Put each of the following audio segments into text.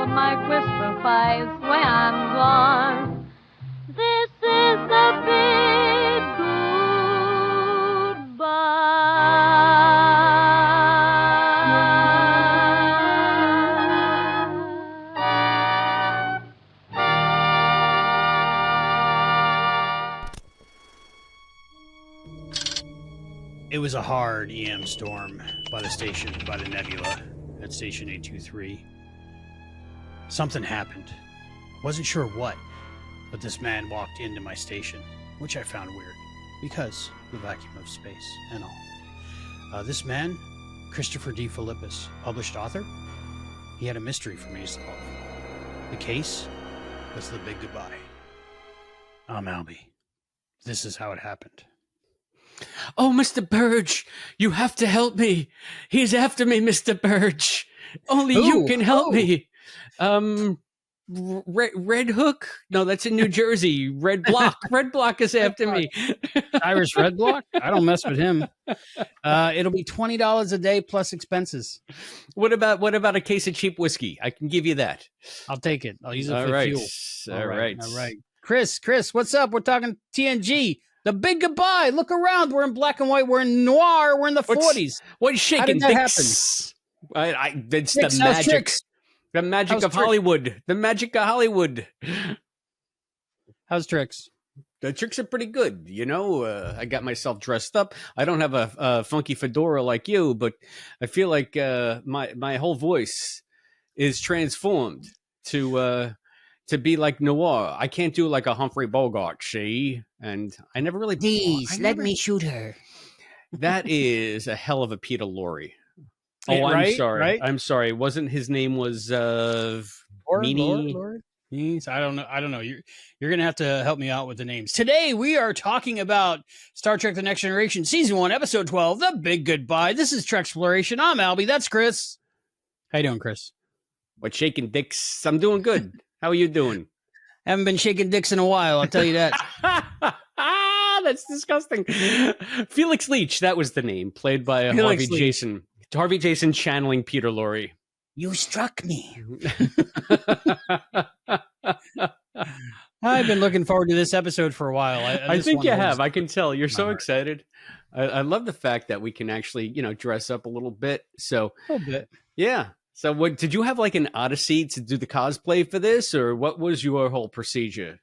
my whisper flies when I'm gone. This is the big goodbye. It was a hard EM storm by the station, by the nebula at station 823. Something happened. Wasn't sure what, but this man walked into my station, which I found weird, because the vacuum of space and all. This man, Christopher D. Philippus, published author, he had a mystery for me to solve. The case was the big goodbye. I'm Albie. This is how it happened. Oh, Mr. Burge, you have to help me. He's after me, Mr. Burge. Only you can help me. Red Hook? No, that's in New Jersey. Red Block. Red Block is after me. Irish Red Block? I don't mess with him. It'll be $20 a day plus expenses. What about a case of cheap whiskey? I can give you that. I'll take it. I'll use it All for right. fuel. All right. All right. Chris, what's up? We're talking TNG. The big goodbye. Look around. We're in black and white. We're in noir. We're in the 40s. What's shaking? How did that happen? It's Tricks, the magic. Tricks? The magic How's of Tricks? Hollywood. The magic of Hollywood. How's Tricks? The tricks are pretty good. You know, I got myself dressed up. I don't have a funky fedora like you, but I feel like my whole voice is transformed to be like noir. I can't do like a Humphrey Bogart, see? And I never really... Please, let me shoot her. That is a hell of a Peter Lorre. Oh, Yeah, I'm right, sorry. right? I'm sorry. Wasn't his name was Meanie? Lord? I don't know. You're gonna have to help me out with the names. Today we are talking about Star Trek: The Next Generation, Season 1, Episode 12, The Big Goodbye. This is Treksploration. I'm Albie. That's Chris. How you doing, Chris? What, shaking dicks? I'm doing good. How are you doing? Haven't been shaking dicks in a while, I'll tell you that. That's disgusting. Felix Leach, that was the name, played by Felix Harvey Leach. Jason. Harvey Jason channeling Peter Lorre. You struck me. I've been looking forward to this episode for a while. I think you have. I can tell. You're so excited. I love the fact that we can actually, dress up a little bit. So, A little bit. yeah. So what did you have like an odyssey to do the cosplay for this, or what was your whole procedure?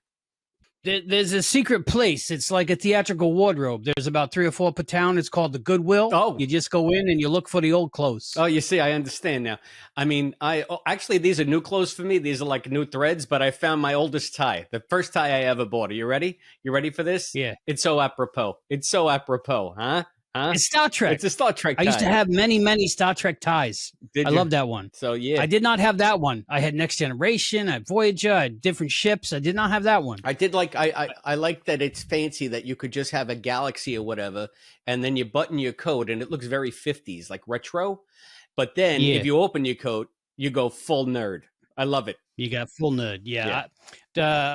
There's a secret place. It's like a theatrical wardrobe. There's about 3 or 4 per town. It's called the Goodwill. Oh. You just go in and you look for the old clothes. Oh, you see, I understand now. I mean, actually, these are new clothes for me. These are like new threads, but I found my oldest tie. The first tie I ever bought. Are you ready? You ready for this? Yeah. It's so apropos. It's so apropos, huh? It's Star Trek. It's a Star Trek tie. I used to have many Star Trek ties. Did I you? love that one. So, yeah. I did not have that one. I had Next Generation, I had Voyager, I had different ships. I did not have that one. I did like I like that it's fancy that you could just have a galaxy or whatever, and then you button your coat and it looks very 50s, like retro. But then Yeah. if you open your coat, you go full nerd. I love it. You got full nerd. Yeah.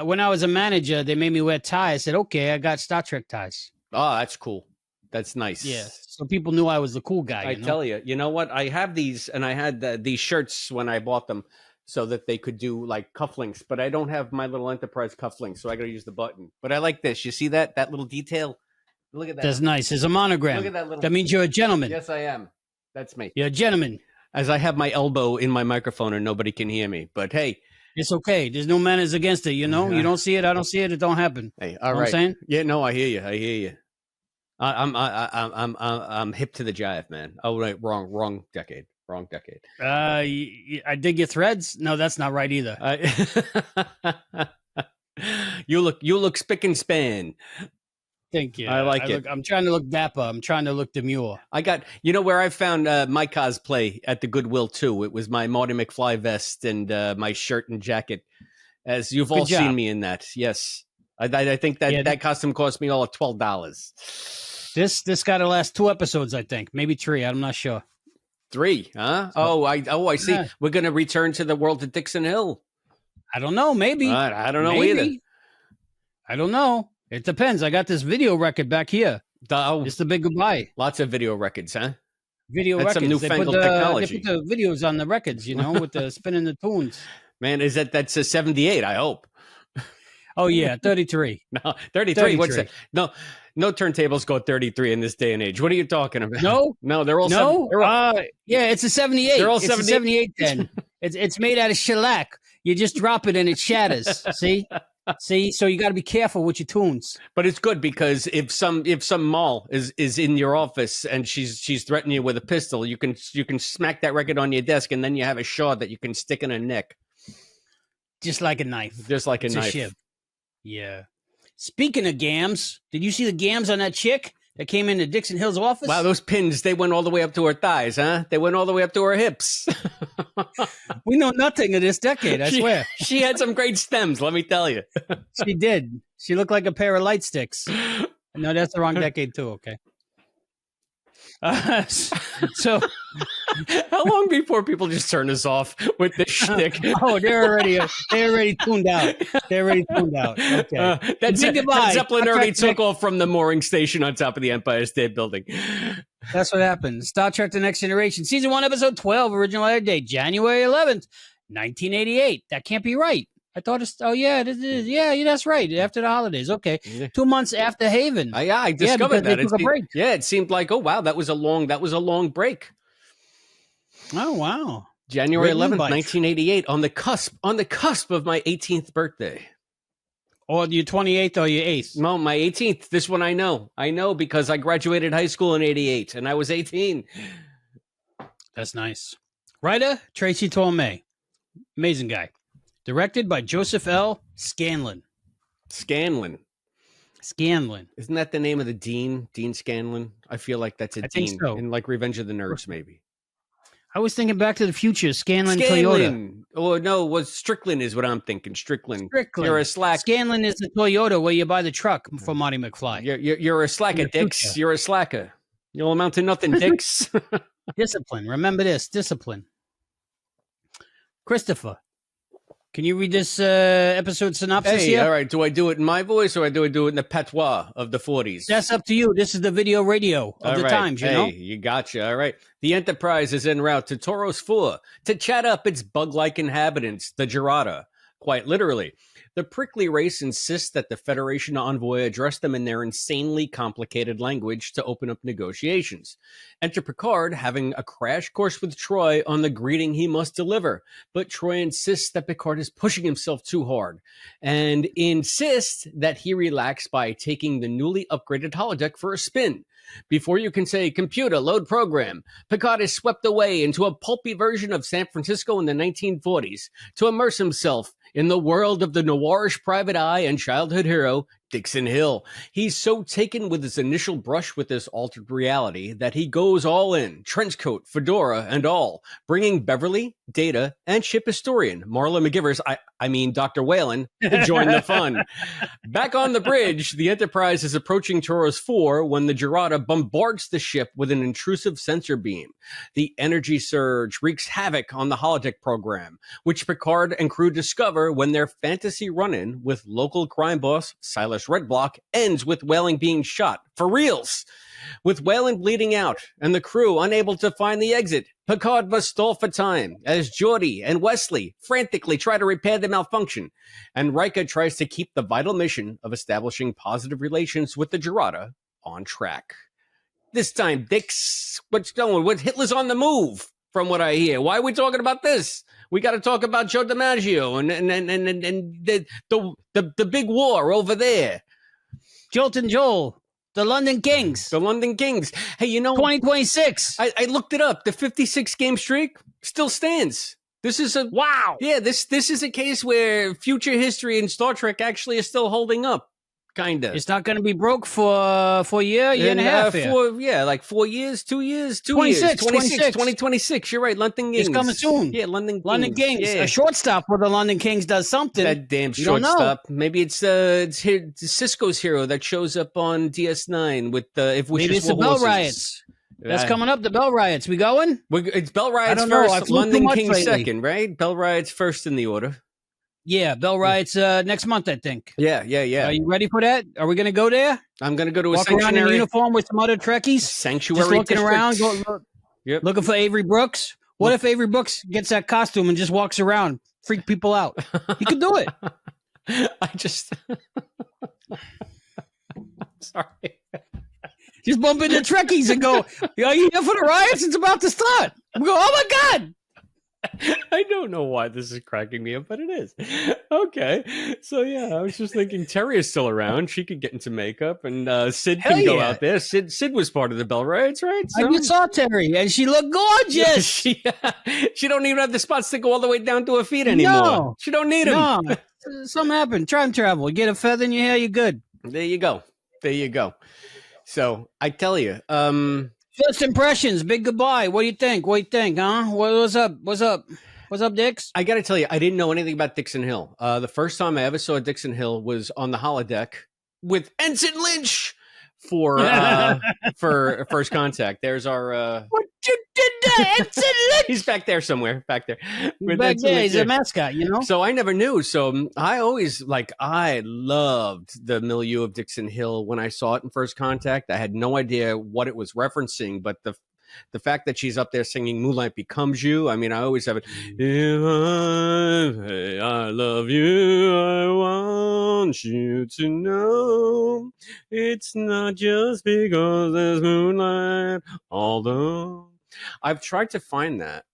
When I was a manager, they made me wear ties. I said, okay, I got Star Trek ties. Oh, that's cool. That's nice. Yeah. So people knew I was the cool guy. I tell you, you know what? I have these, and I had these shirts when I bought them so that they could do like cufflinks, but I don't have my little Enterprise cufflinks, so I got to use the button. But I like this. You see that little detail? Look at that. That's nice. There's a monogram. Look at that little. That means you're a gentleman. Yes, I am. That's me. You're a gentleman. As I have my elbow in my microphone and nobody can hear me. But hey, It's okay. There's no manners against it. You know, you don't see it. I don't see it. It don't happen. hey, Know all what right. I'm saying? Yeah, no, I hear you. I hear you. I'm hip to the jive, man. Oh, right, wrong decade. I dig your threads. No, that's not right either. You look spick and span. Thank you. I like it. I'm trying to look dapper. I'm trying to look demure. I got, where I found my cosplay at the Goodwill too. It was my Marty McFly vest and my shirt and jacket. As you've all seen me in that. Yes. I think that costume cost me all of $12. This got to last 2 episodes, I think, maybe 3. I'm not sure. 3, huh? I see. Yeah. We're gonna return to the world of Dixon Hill. I don't know. Maybe. I don't know either. I don't know. It depends. I got this video record back here. It's the big goodbye. Lots of video records, huh? Video That's records. some newfangled technology. They put the videos on the records, with the spinning the tunes. Man, that's a 78, I hope. Oh, yeah, 33. No, 33. What's that? No turntables go 33 in this day and age. What are you talking about? No, they're all yeah, it's a 78. They're all it's 78. A 78 then. It's made out of shellac. You just drop it and it shatters. See, so you got to be careful with your tunes. But it's good because if some mall is in your office and she's threatening you with a pistol, you can smack that record on your desk and then you have a shard that you can stick in her neck. Just like a knife. Just like a It's knife. A shiv. Yeah. Speaking of gams, did you see the gams on that chick that came into Dixon Hill's office? Wow, those pins, they went all the way up to her thighs, huh? They went all the way up to her hips. We know nothing of this decade, I swear. She had some great stems, let me tell you. She did. She looked like a pair of light sticks. No, that's the wrong decade too, okay? So how long before people just turn us off with this shtick? Oh, they're already tuned out. They're already tuned out. Okay. That Zeppelin already took off. off from the mooring station on top of the Empire State Building. That's what happened. Star Trek: The Next Generation, Season 1, Episode 12, original air date, January 11th, 1988. That can't be right. I thought it's, oh, yeah, it is. Yeah, that's right. After the holidays. Okay. Yeah. 2 months after Haven. I discovered that. They took a break. Yeah, it seemed like, oh, wow, that was a long break. Oh, wow. January Written 11th, by- 1988, on the cusp of my 18th birthday. Or your 28th or your 8th. No, my 18th. This one I know. I know because I graduated high school in 88 and I was 18. That's nice. Writer, Tracy Torme. Amazing guy. Directed by Joseph L. Scanlon. Scanlon. Isn't that the name of the dean? Dean Scanlon? I feel like that's a dean. think so. In like Revenge of the Nerds, maybe. I was thinking Back to the Future. Scanlon. Toyota. Oh, no, Strickland is what I'm thinking. Strickland. You're a slack. Scanlon is the Toyota where you buy the truck for Marty McFly. You're a slacker, Dix. You're a slacker. You'll amount to nothing, Dix. Discipline. Remember this. Discipline. Christopher, can you read this episode synopsis here? All right. Do I do it in my voice or do I do it in the patois of the 40s? That's up to you. This is the video radio of the times, you know? You gotcha. All right. The Enterprise is en route to Toros 4 to chat up its bug-like inhabitants, the Gerada, quite literally. The prickly race insists that the Federation envoy address them in their insanely complicated language to open up negotiations. Enter Picard having a crash course with Troy on the greeting he must deliver, but Troy insists that Picard is pushing himself too hard and insists that he relax by taking the newly upgraded holodeck for a spin. Before you can say, computer, load program, Picard is swept away into a pulpy version of San Francisco in the 1940s to immerse himself in the world of the noirish private eye and childhood hero, Dixon Hill. He's so taken with his initial brush with this altered reality that he goes all in, trench coat, fedora, and all, bringing Beverly, Data, and ship historian Marla McGivers, I mean Dr. Whalen, to join the fun. Back on the bridge, the Enterprise is approaching Toros 4 when the Gerada bombards the ship with an intrusive sensor beam. The energy surge wreaks havoc on the holodeck program, which Picard and crew discover when their fantasy run-in with local crime boss Silas Redblock ends with Whalen being shot. For reals! With Whalen bleeding out and the crew unable to find the exit, Picard must stall for time as Geordi and Wesley frantically try to repair the malfunction, and Riker tries to keep the vital mission of establishing positive relations with the Gerada on track. This time, Dix, what's going? What Hitler's on the move, from what I hear. Why are we talking about this? We got to talk about Joe DiMaggio and the big war over there. Jolt and Joel. The London Kings. The London Kings. Hey, you know, 2026. I looked it up. The 56 game streak still stands. This is a wow. Yeah, this is a case where future history in Star Trek actually is still holding up. Kinda. It's not going to be broke for a year and a half. Like 4 years, 2 years, 26, 2026. You're right. London Kings. It's coming soon. Yeah, London Kings. Yeah. A shortstop for the London Kings does something. That damn You don't know. shortstop. Maybe it's Cisco's hero that shows up on DS9 with if Maybe it's the Bell Riots. That's coming up. The Bell Riots. We going? It's Bell Riots I don't know. first. London Kings second, right? Bell Riots first in the order. Yeah, Bell Riots next month, I think. Yeah. Are you ready for that? Are we going to go there? I'm going to go to Walk a sanctuary. around in uniform with some other Trekkies? Sanctuary just looking district. around, looking for Avery Brooks. What if Avery Brooks gets that costume and just walks around freak people out. He could do it. I just sorry. Just bump into Trekkies and go, are you here for the riots? It's about to start. We go, oh my God. I don't know why this is cracking me up, but it is. Okay. So, yeah, I was just thinking Terry is still around. She could get into makeup, and Sid Hell can go yeah. out there. Sid was part of the Bell Riots, right? I just saw Terry, and she looked gorgeous. she don't even have the spots to go all the way down to her feet anymore. No. She don't need them. No, something happened. Time travel. Get a feather in your hair, you're good. There you go. There you go. So, I tell you, First impressions, big goodbye. What do you think? Huh? What's up? What's up, Dix? I got to tell you, I didn't know anything about Dixon Hill. The first time I ever saw Dixon Hill was on the holodeck with Ensign Lynch for First Contact. There's our... What you did there, Ensign Lynch? He's back there somewhere, back there. He's back there. He's a mascot, you know? So I never knew. So I loved the milieu of Dixon Hill when I saw it in First Contact. I had no idea what it was referencing, but the fact that she's up there singing Moonlight Becomes You, I mean, I always have it. If I love you, I want you to know it's not just because there's moonlight, although I've tried to find that.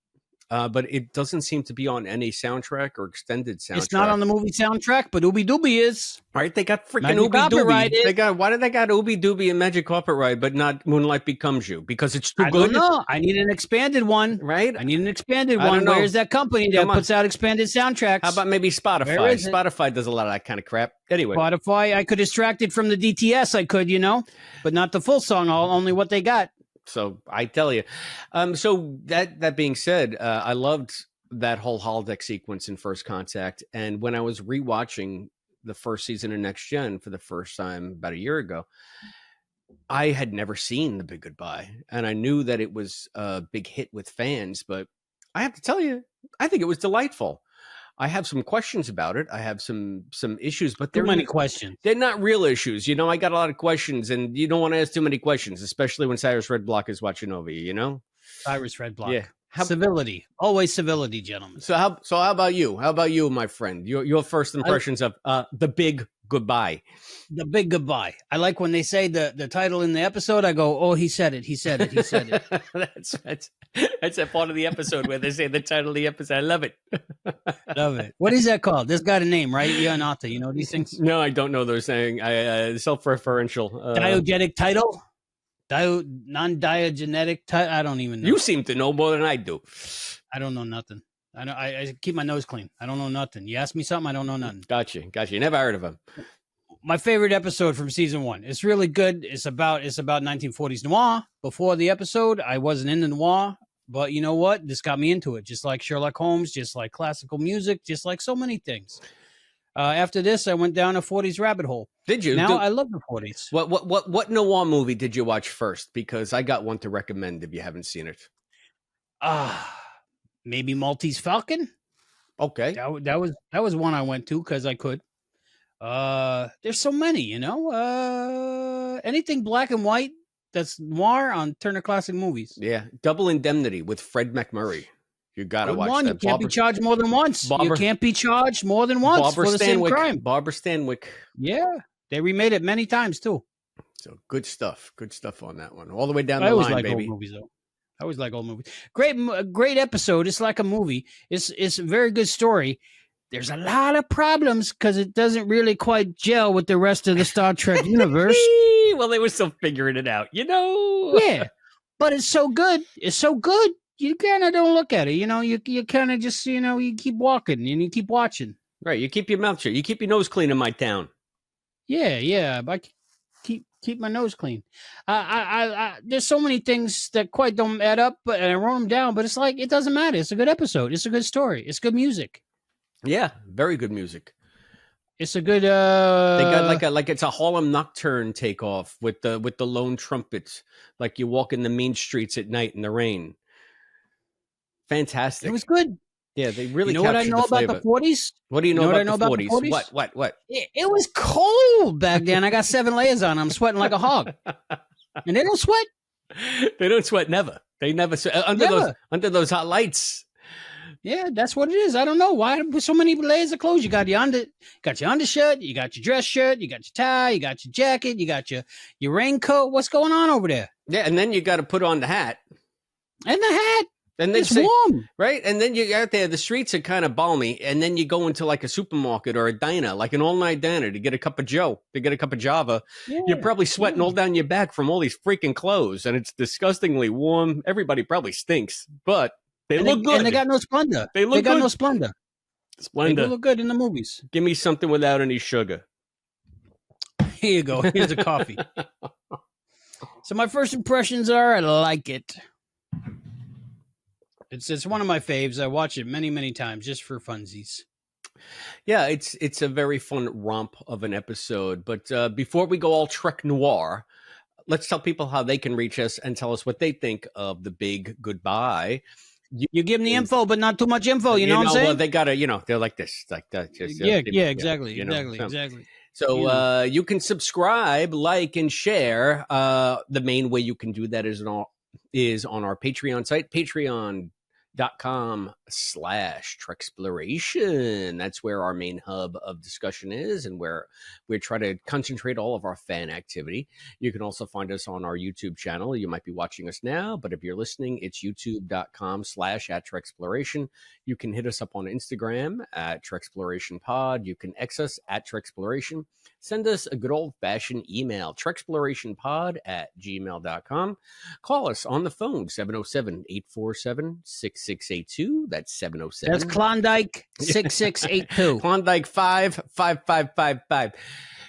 But it doesn't seem to be on any soundtrack or extended soundtrack. It's not on the movie soundtrack, but Ooby Dooby is. Right? They got freaking Magic Ooby Carpet Ride Dooby. Why did they got Ooby Dooby and Magic Carpet Ride, but not Moonlight Becomes You? Because it's too I good. don't know. I need an expanded one. Right? I need an expanded I don't one. know. Where's that company that Come on. puts out expanded soundtracks? How about maybe Where Spotify? is it? Spotify does a lot of that kind of crap. Anyway. Spotify? I could extract it from the DTS. I could, but not the full song. Only what they got. So I tell you. So that being said, I loved that whole holodeck sequence in First Contact. And when I was rewatching the first season of Next Gen for the first time about a year ago, I had never seen The Big Goodbye. And I knew that it was a big hit with fans, but I have to tell you, I think it was delightful. I have some questions about it. I have some issues, but Too many questions. they're not real issues. I got a lot of questions, and you don't want to ask too many questions, especially when Cyrus Red Block is watching over you, Cyrus Red Block. Yeah. Civility. Always civility, gentlemen. So how about you? How about you, my friend? Your first impressions of The Big Goodbye. The Big Goodbye. I like when they say the title in the episode. I go, oh, he said it. He said it. He said it. That's that part of the episode where they say the title of the episode. I love it. Love it. What is that called? This got a name, right? You're an author. You know these things? No, I don't know those saying. Self-referential. Diegetic title? Non-diogenetic title? I don't even know. You seem to know more than I do. I don't know nothing. I keep my nose clean. I don't know nothing. You ask me something, I don't know nothing. Gotcha. You never heard of him. My favorite episode from season 1. It's really good. It's about 1940s noir. Before the episode, I wasn't into noir, but you know what? This got me into it. Just like Sherlock Holmes, just like classical music, just like so many things. After this, I went down a 40s rabbit hole. Did you? Now I love the 40s. What noir movie did you watch first? Because I got one to recommend if you haven't seen it. Maybe Maltese Falcon. Okay. That was one I went to because I could. There's so many, anything black and white that's noir on Turner Classic Movies. Yeah. Double Indemnity with Fred McMurray. You got to watch one. that. You can't be charged more than once. You can't be charged more than once for the same crime. Barbara Stanwyck. Yeah. They remade it many times too. So good stuff. Good stuff on that one. All the way down I the always line, like baby. old movies though. I always like old movies. Great episode. It's like a movie. It's a very good story. There's a lot of problems because it doesn't really quite gel with the rest of the Star Trek universe. Well, they were still figuring it out, Yeah, but it's so good. It's so good. You kind of don't look at it. You kind of just, you keep walking and you keep watching. Right. You keep your mouth shut. You keep your nose clean in my town. Yeah. I keep my nose clean. I there's so many things that quite don't add up, but I wrote them down. But it's like it doesn't matter. It's a good episode. It's a good story. It's good music. Yeah, very good music. It's a good. They got like it's a Harlem Nocturne takeoff with the lone trumpets, like you walk in the mean streets at night in the rain. Fantastic. It was good. Yeah, they really. You know what I know about the 40s? What do you know, about about the the 40s? 40s? What? It was cold back then. I got 7 layers on. I'm sweating like a hog, and they don't sweat. They don't sweat. Never. They never sweat under those hot lights. Yeah, that's what it is. I don't know why with so many layers of clothes. You got your undershirt, you got your dress shirt, you got your tie, you got your jacket, you got your raincoat. What's going on over there? Yeah, and then you got to put on the hat. And the hat. And then It's warm. right? And then you're out there, the streets are kind of balmy, and then you go into like a supermarket or a diner, like an all-night diner to get a cup of Joe, to get a cup of Java. Yeah, you're probably sweating all down your back from all these freaking clothes, and it's disgustingly warm. Everybody probably stinks, but they look good. And they got no splendor. They got no splendor. Splendor. They look good in the movies. Give me something without any sugar. Here you go. Here's a coffee. So my first impressions are I like it. It's one of my faves. I watch it many, many times just for funsies. Yeah, it's a very fun romp of an episode. But before we go all Trek Noir, let's tell people how they can reach us and tell us what they think of the big goodbye. You give them the info, but not too much info. You know what I'm saying? Well, they gotta, they're like this, like that. Just, exactly, exactly. So you can subscribe, like, and share. The main way you can do that is on our Patreon site, patreon.com/Treksploration. That's where our main hub of discussion is and where we try to concentrate all of our fan activity. You can also find us on our YouTube channel. You might be watching us now, but if you're listening, it's youtube.com/@Treksploration. You can hit us up on Instagram at Treksploration Pod. You can X us at Treksploration. Send us a good old-fashioned email, TreksPlorationPod@gmail.com. Call us on the phone, 707-847-6682. That's 707. That's Klondike 6682. Klondike 55555.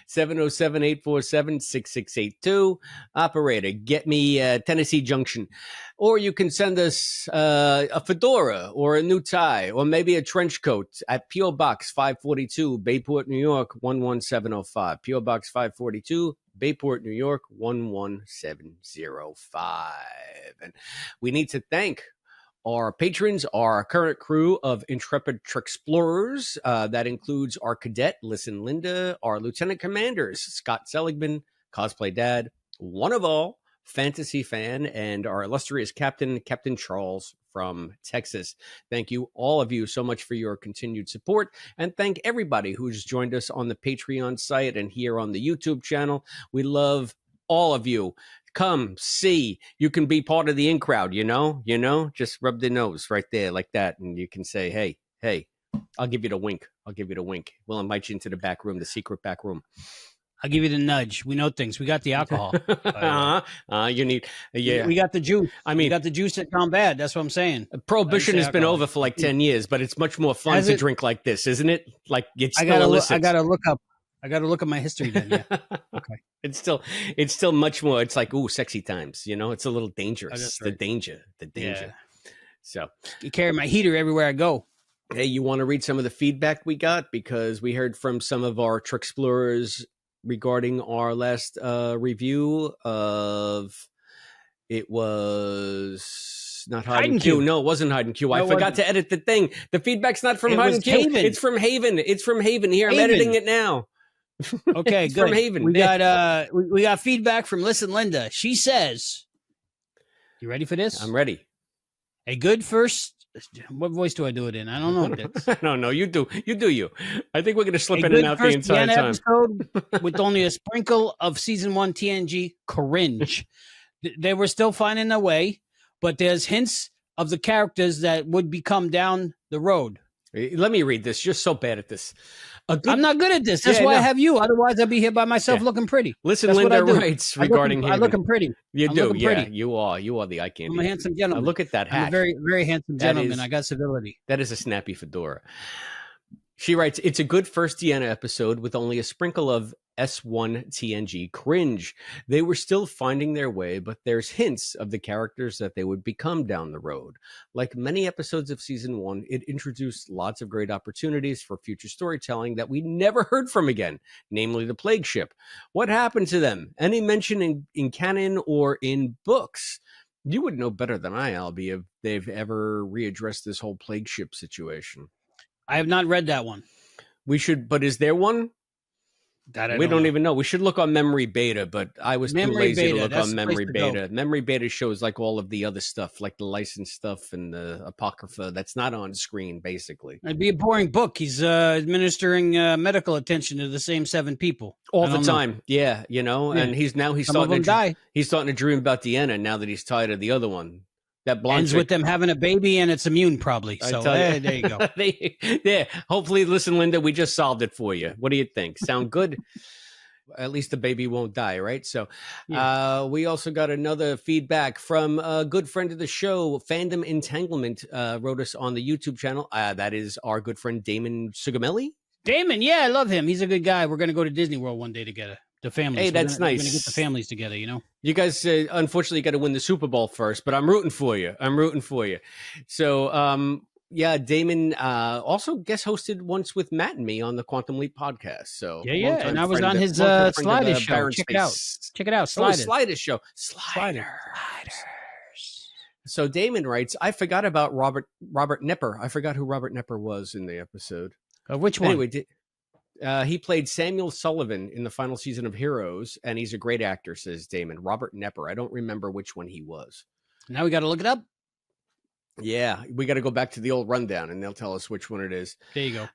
707-847-6682. Operator, get me Tennessee Junction. Or you can send us a fedora or a new tie or maybe a trench coat at P.O. Box 542, Bayport, New York, 11705. P.O. Box 542, Bayport, New York, 11705. And we need to thank our patrons, our current crew of intrepid Treksplorers. That includes our cadet, Listen Linda, our lieutenant commanders, Scott Seligman, Cosplay Dad, one of all, Fantasy Fan, and our illustrious captain, Captain Charles from Texas. Thank you, all of you, so much for your continued support. And thank everybody who's joined us on the Patreon site and here on the YouTube channel. We love all of you. Come see. You can be part of the in crowd, just rub the nose right there like that. And you can say, hey, I'll give you the wink. We'll invite you into the back room, the secret back room. I'll give you the nudge. We know things. We got the alcohol. You need, We got the juice. We got the juice that gone bad. That's what I'm saying. Prohibition has been over for like 10 years, but it's much more fun to drink like this, isn't it? Like it's still illicit. I got to look up my history then. Yeah. Okay. It's still much more. It's like, ooh, sexy times. It's a little dangerous. That's right. The danger. Yeah. So you carry my heater everywhere I go. Hey, you want to read some of the feedback we got? Because we heard from some of our Treksplorers regarding our last review of, it was not Hide and Q. No, it wasn't Hide and Q. I forgot to edit the thing. The feedback's not from Hide and Q. Haven. It's from Haven. Here, I'm editing it now. Okay, good. From Haven. We got feedback from Listen Linda. She says, "You ready for this?" I'm ready. A good first. What voice do I do it in? I don't know. No, you do. You. I think we're going to slip in and out the entire time. Episode with only a sprinkle of season 1 TNG cringe. They were still finding their way, but there's hints of the characters that would become down the road. Let me read this. You're so bad at this. I'm not good at this. That's why I have you. Otherwise, I'd be here by myself looking pretty. Listen, Linda writes regarding him. I'm looking pretty. You do, yeah. Pretty. You are the eye candy. I'm a handsome gentleman. Look at that hat. I'm a very, very handsome gentleman. I got civility. That is a snappy fedora. She writes, it's a good first Deanna episode with only a sprinkle of S1 TNG cringe. They were still finding their way, but there's hints of the characters that they would become down the road. Like many episodes of season 1, it introduced lots of great opportunities for future storytelling that we never heard from again, namely the plague ship. What happened to them? Any mention in canon or in books? You would know better than I, Albie, if they've ever readdressed this whole plague ship situation. I have not read that one. We should, but is there one? We don't even know. We should look on Memory Beta, but I was too lazy to look That's on the place Memory to go. Beta. Memory Beta shows like all of the other stuff, like the licensed stuff and the Apocrypha that's not on screen, basically. It'd be a boring book. He's administering medical attention to the same 7 people All the time. Yeah, you know, Yeah. and he's Some of starting them die. He's starting to dream about Deanna now that he's tired of the other one. That blonde Ends chick. with them having a baby, and it's immune probably. I So tell you. there you go. Yeah, hopefully, listen, Linda, we just solved it for you. What do you think? Sound good? At least the baby won't die, right? So we also got another feedback from a good friend of the show, Fandom Entanglement, wrote us on the YouTube channel. That is our good friend Damon Sugamelli. Damon, yeah, I love him. He's a good guy. We're going to go to Disney World one day together. The families. Hey, that's We're nice. going to get the families together, you know? You guys, unfortunately, got to win the Super Bowl first, but I'm rooting for you. So, yeah, Damon also guest hosted once with Matt and me on the Quantum Leap podcast. So Yeah. longtime And I was friend on of- his longtime friend of, Sliders show. Baron Check it out. Space. Check it out. Oh, Sliders. Sliders show. Sliders. So Damon writes, I forgot about Robert Nepper. I forgot who Robert Nepper was in the episode. Which one? Anyway, he played Samuel Sullivan in the final season of Heroes, and he's a great actor, says Damon. Robert Nepper. I don't remember which one he was. Now we got to look it up. Yeah, we got to go back to the old rundown, and they'll tell us which one it is. There you go.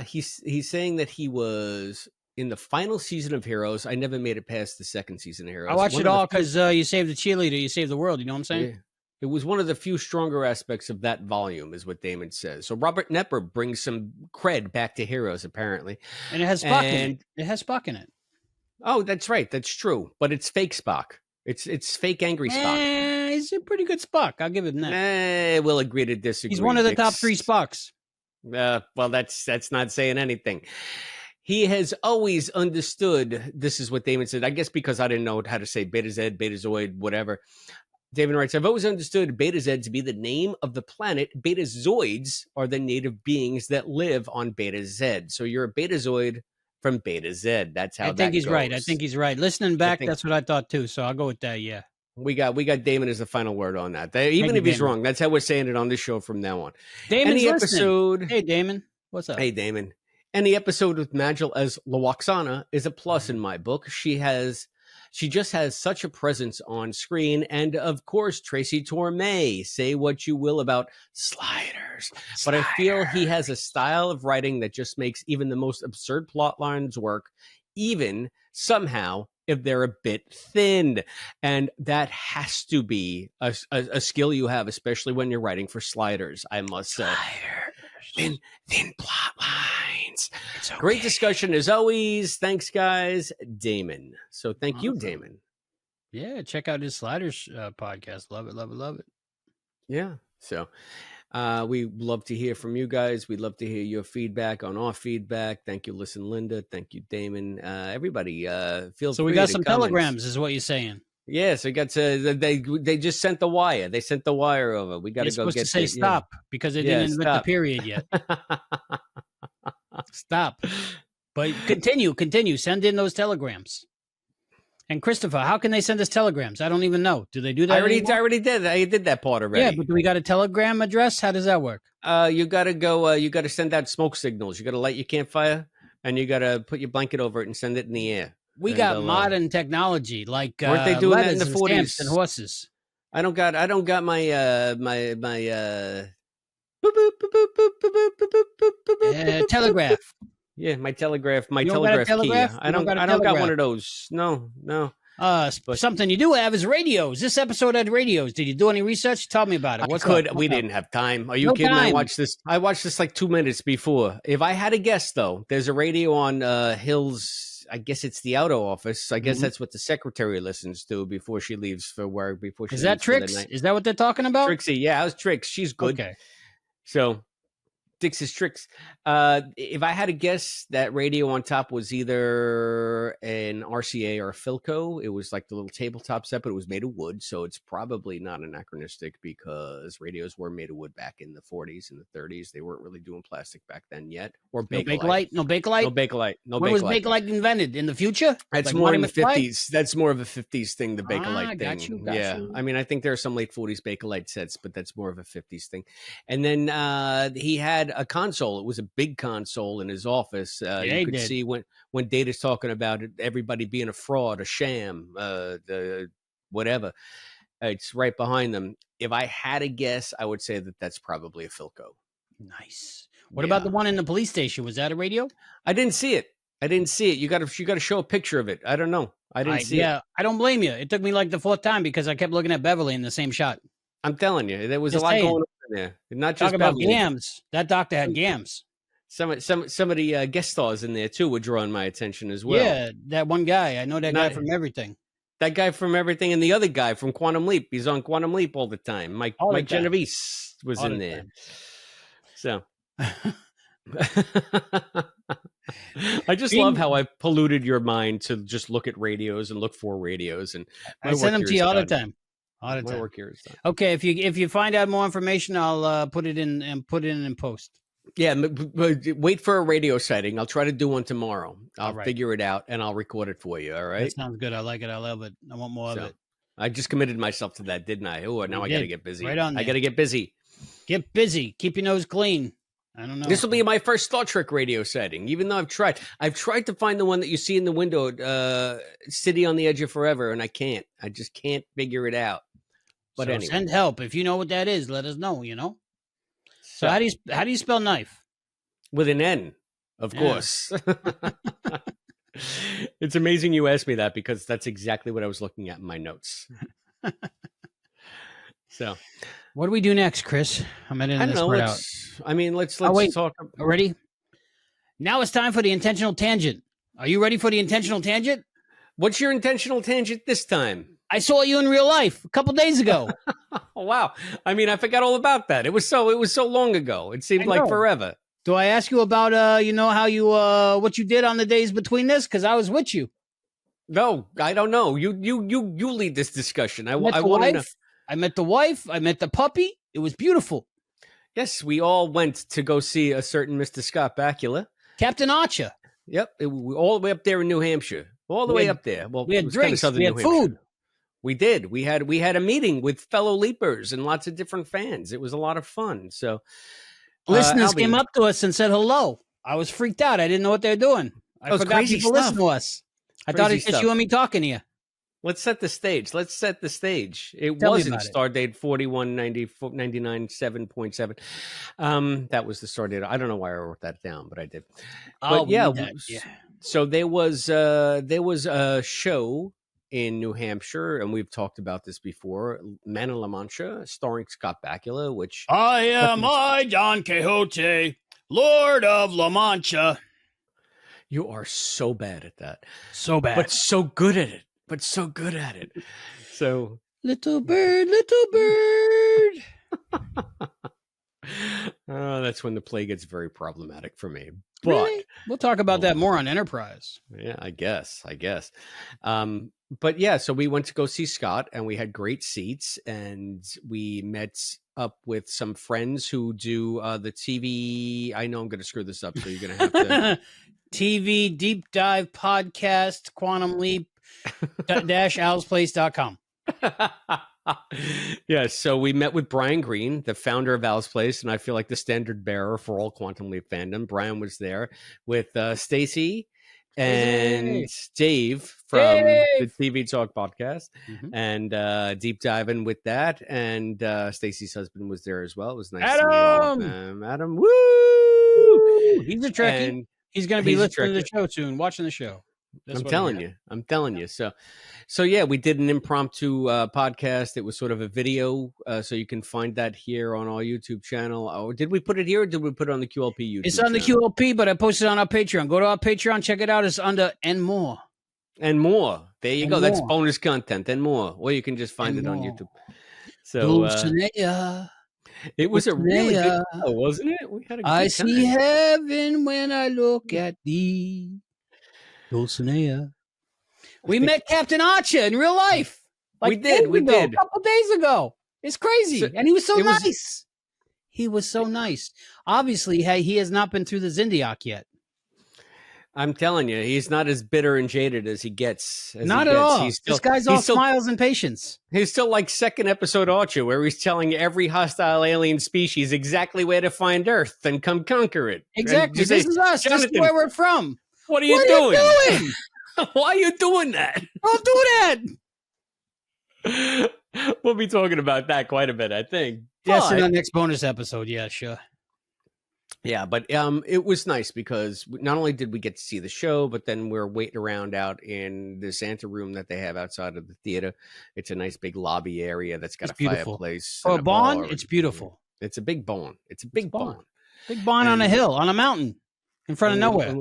He's saying that he was in the final season of Heroes. I never made it past the second season of Heroes. I watched it all because you saved the cheerleader, you saved the world. You know what I'm saying? Yeah. It was one of the few stronger aspects of that volume, is what Damon says. So Robert Nepper brings some cred back to Heroes, apparently. And it has Spock in it. It has Spock in it. Oh, that's right. That's true. But it's fake Spock. It's fake angry Spock. He's a pretty good Spock. I'll give him that. We'll agree to disagree. He's one of the top 3 Spocks. Well, that's not saying anything. He has always understood, this is what Damon said, I guess because I didn't know how to say Beta Z, Betazoid, whatever. David writes, I've always understood Beta Z to be the name of the planet. Betazoids are the native beings that live on Beta Z. So you're a Betazoid from Beta Z. That's how I think he's right. I think he's right. Listening back, that's what I thought too. So I'll go with that. Yeah. We got Damon as the final word on that. Even if he's wrong, that's how we're saying it on this show from now on. Damon's Any listening. episode. Hey, Damon. What's up? Hey, Damon. Any episode with Magil as Lawaxana is a plus in my book. She just has such a presence on screen. And of course, Tracy Torme. Say what you will about Sliders. But I feel he has a style of writing that just makes even the most absurd plot lines work, even somehow if they're a bit thin. And that has to be a skill you have, especially when you're writing for Sliders, I must say. Thin plot lines. Okay. Great discussion as always. Thanks, guys. Damon. So thank you, Damon. Yeah, check out his Sliders podcast. Love it, love it, love it. Yeah. So we love to hear from you guys. We'd love to hear your feedback on our feedback. Thank you, Listen Linda. Thank you, Damon. Everybody, feel free. So we got some telegrams, is what you're saying. Yeah, so we got to they just sent the wire. They sent the wire over. We got to go supposed get to say stop because they didn't invent the period yet. Stop. But continue. Send in those telegrams. And Christopher, how can they send us telegrams? I don't even know. Do they do that? I already did. I did that part already. Yeah, but do we got a telegram address? How does that work? You got to go. You got to send out smoke signals. You got to light your campfire, and you got to put your blanket over it and send it in the air. We got modern technology, like weren't they doing that in the 40s and horses? I don't got my telegraph. Yeah, my telegraph key. Telegraph? I don't got one of those. No. Something you do have is radios. This episode had radios. Did you do any research? Tell me about it. We didn't have time. Are you kidding? I watched this like 2 minutes before. If I had a guess, though, there's a radio on Hill's. I guess it's the auto office. I guess that's what the secretary listens to before she leaves for work. Is that Trix? Is that what they're talking about? Trixie, yeah, how's Trix? She's good. Okay. So Dix's Tricks. If I had to guess, that radio on top was either an RCA or a Philco. It was like the little tabletop set, but it was made of wood, so it's probably not anachronistic because radios were made of wood back in the 40s and the 30s. They weren't really doing plastic back then yet. Or Bakelite. No Bakelite. When was Bakelite invented? In the future? That's like more in the 50s. That's more of a 50s thing, the Bakelite thing. Got you. I mean, I think there are some late 40s Bakelite sets, but that's more of a 50s thing. And then he had had a console. It was a big console in his office. You could see when Data's talking about it, everybody being a fraud, a sham, the whatever. It's right behind them. If I had to guess, I would say that that's probably a Philco. Nice. What about the one in the police station? Was that a radio? I didn't see it. You got to show a picture of it. I don't know. I didn't see it. Yeah, I don't blame you. It took me like the 4th time because I kept looking at Beverly in the same shot. I'm telling you, there was a lot going on in there. Not just about Beverly. gams. That doctor had gams. Some of the guest stars in there too were drawing my attention as well. Yeah, that one guy. I know that guy from everything. That guy from everything, and the other guy from Quantum Leap. He's on Quantum Leap all the time. Mike Genovese was in there. So I just love how I polluted your mind to just look at radios and look for radios, and I send them to you all the time. My work here is done. Okay, if you find out more information, I'll put it in post. Yeah, wait for a radio sighting. I'll try to do one tomorrow. I'll figure it out and I'll record it for you. All right. That sounds good. I like it. I love it. I want more of it. I just committed myself to that, didn't I? Oh, now I got to get busy. Right on there. I got to get busy. Get busy. Keep your nose clean. I don't know. This will be my first Star Trek radio sighting, even though I've tried to find the one that you see in the window, City on the Edge of Forever, and I can't. I just can't figure it out. But anyway. Send help. If you know what that is, let us know, So how do you spell knife? With an N, of course. It's amazing you asked me that because that's exactly what I was looking at in my notes. So, what do we do next, Chris? I'm editing this part out. Let's talk. Ready? Now it's time for the intentional tangent. Are you ready for the intentional tangent? What's your intentional tangent this time? I saw you in real life a couple days ago. Oh, wow. I forgot all about that. It was so long ago. It seemed like forever. Do I ask you about how you what you did on the days between this? Because I was with you. No, I don't know. You lead this discussion. I want to know. I met the wife. I met the puppy. It was beautiful. Yes, we all went to go see a certain Mr. Scott Bakula. Captain Archer. Yep, all the way up there in New Hampshire. All the way up there. Well, we had drinks. We had food. We did. We had a meeting with fellow leapers and lots of different fans. It was a lot of fun. So listeners came up to us and said hello. I was freaked out. I didn't know what they were doing. I forgot people listen to us. I thought it's just you and me talking to you. Let's set the stage. It wasn't Stardate 4199.7.7. That was the Stardate. I don't know why I wrote that down, but I did. But yeah. So there was a show in New Hampshire, and we've talked about this before, Man of La Mancha, starring Scott Bakula, which... I am Don Quixote, Lord of La Mancha. You are so bad at that. So bad. But so good at it. So... Little bird. That's when the play gets very problematic for me. But really? We'll talk about that more on Enterprise. Yeah, I guess. But yeah, so we went to go see Scott, and we had great seats, and we met up with some friends who do the TV. I know I'm going to screw this up, so you're going to have to TV deep dive podcast, Quantum Leap -owlsplace.com. Yeah, so we met with Brian Green, the founder of Owl's Place, and I feel like the standard bearer for all Quantum Leap fandom. Brian was there with Stacy and Dave from the TV Talk podcast, and deep diving with that. And Stacy's husband was there as well. It was nice to meet all of them. Adam, woo! He's a Trekkie. He's going to be listening to the show soon, watching the show. I'm telling you. So yeah, we did an impromptu podcast. It was sort of a video, so you can find that here on our YouTube channel. Oh, did we put it here, or did we put it on the QLP YouTube? It's on the QLP, but I posted it on our Patreon. Go to our Patreon, check it out. It's under and more. And more. There you go. More. That's bonus content and more. Or you can just find it on YouTube. So Dulcinea. It was a really good show, wasn't it? We had a good I time. see heaven when I look at thee. Dulcinea. We met Captain Archer in real life. We did. A couple days ago. It's crazy. And he was so nice. He was so nice. Obviously, he has not been through the Zindiak yet. I'm telling you, he's not as bitter and jaded as he gets. Not at all. He's still, this guy's all smiles and patience. He's still like second episode Archer, where he's telling every hostile alien species exactly where to find Earth and come conquer it. Exactly. This is us. This is where we're from. What are you doing? Why are you doing that? Don't do that. We'll be talking about that quite a bit, I think. Yes, in the next bonus episode. Yeah, sure. Yeah, but it was nice because not only did we get to see the show, but then we're waiting around out in the Santa room that they have outside of the theater. It's a nice big lobby area that's got a fireplace. For a barn, it's beautiful. It's a big barn. It's a big barn. Big barn on a hill, on a mountain, in front of nowhere.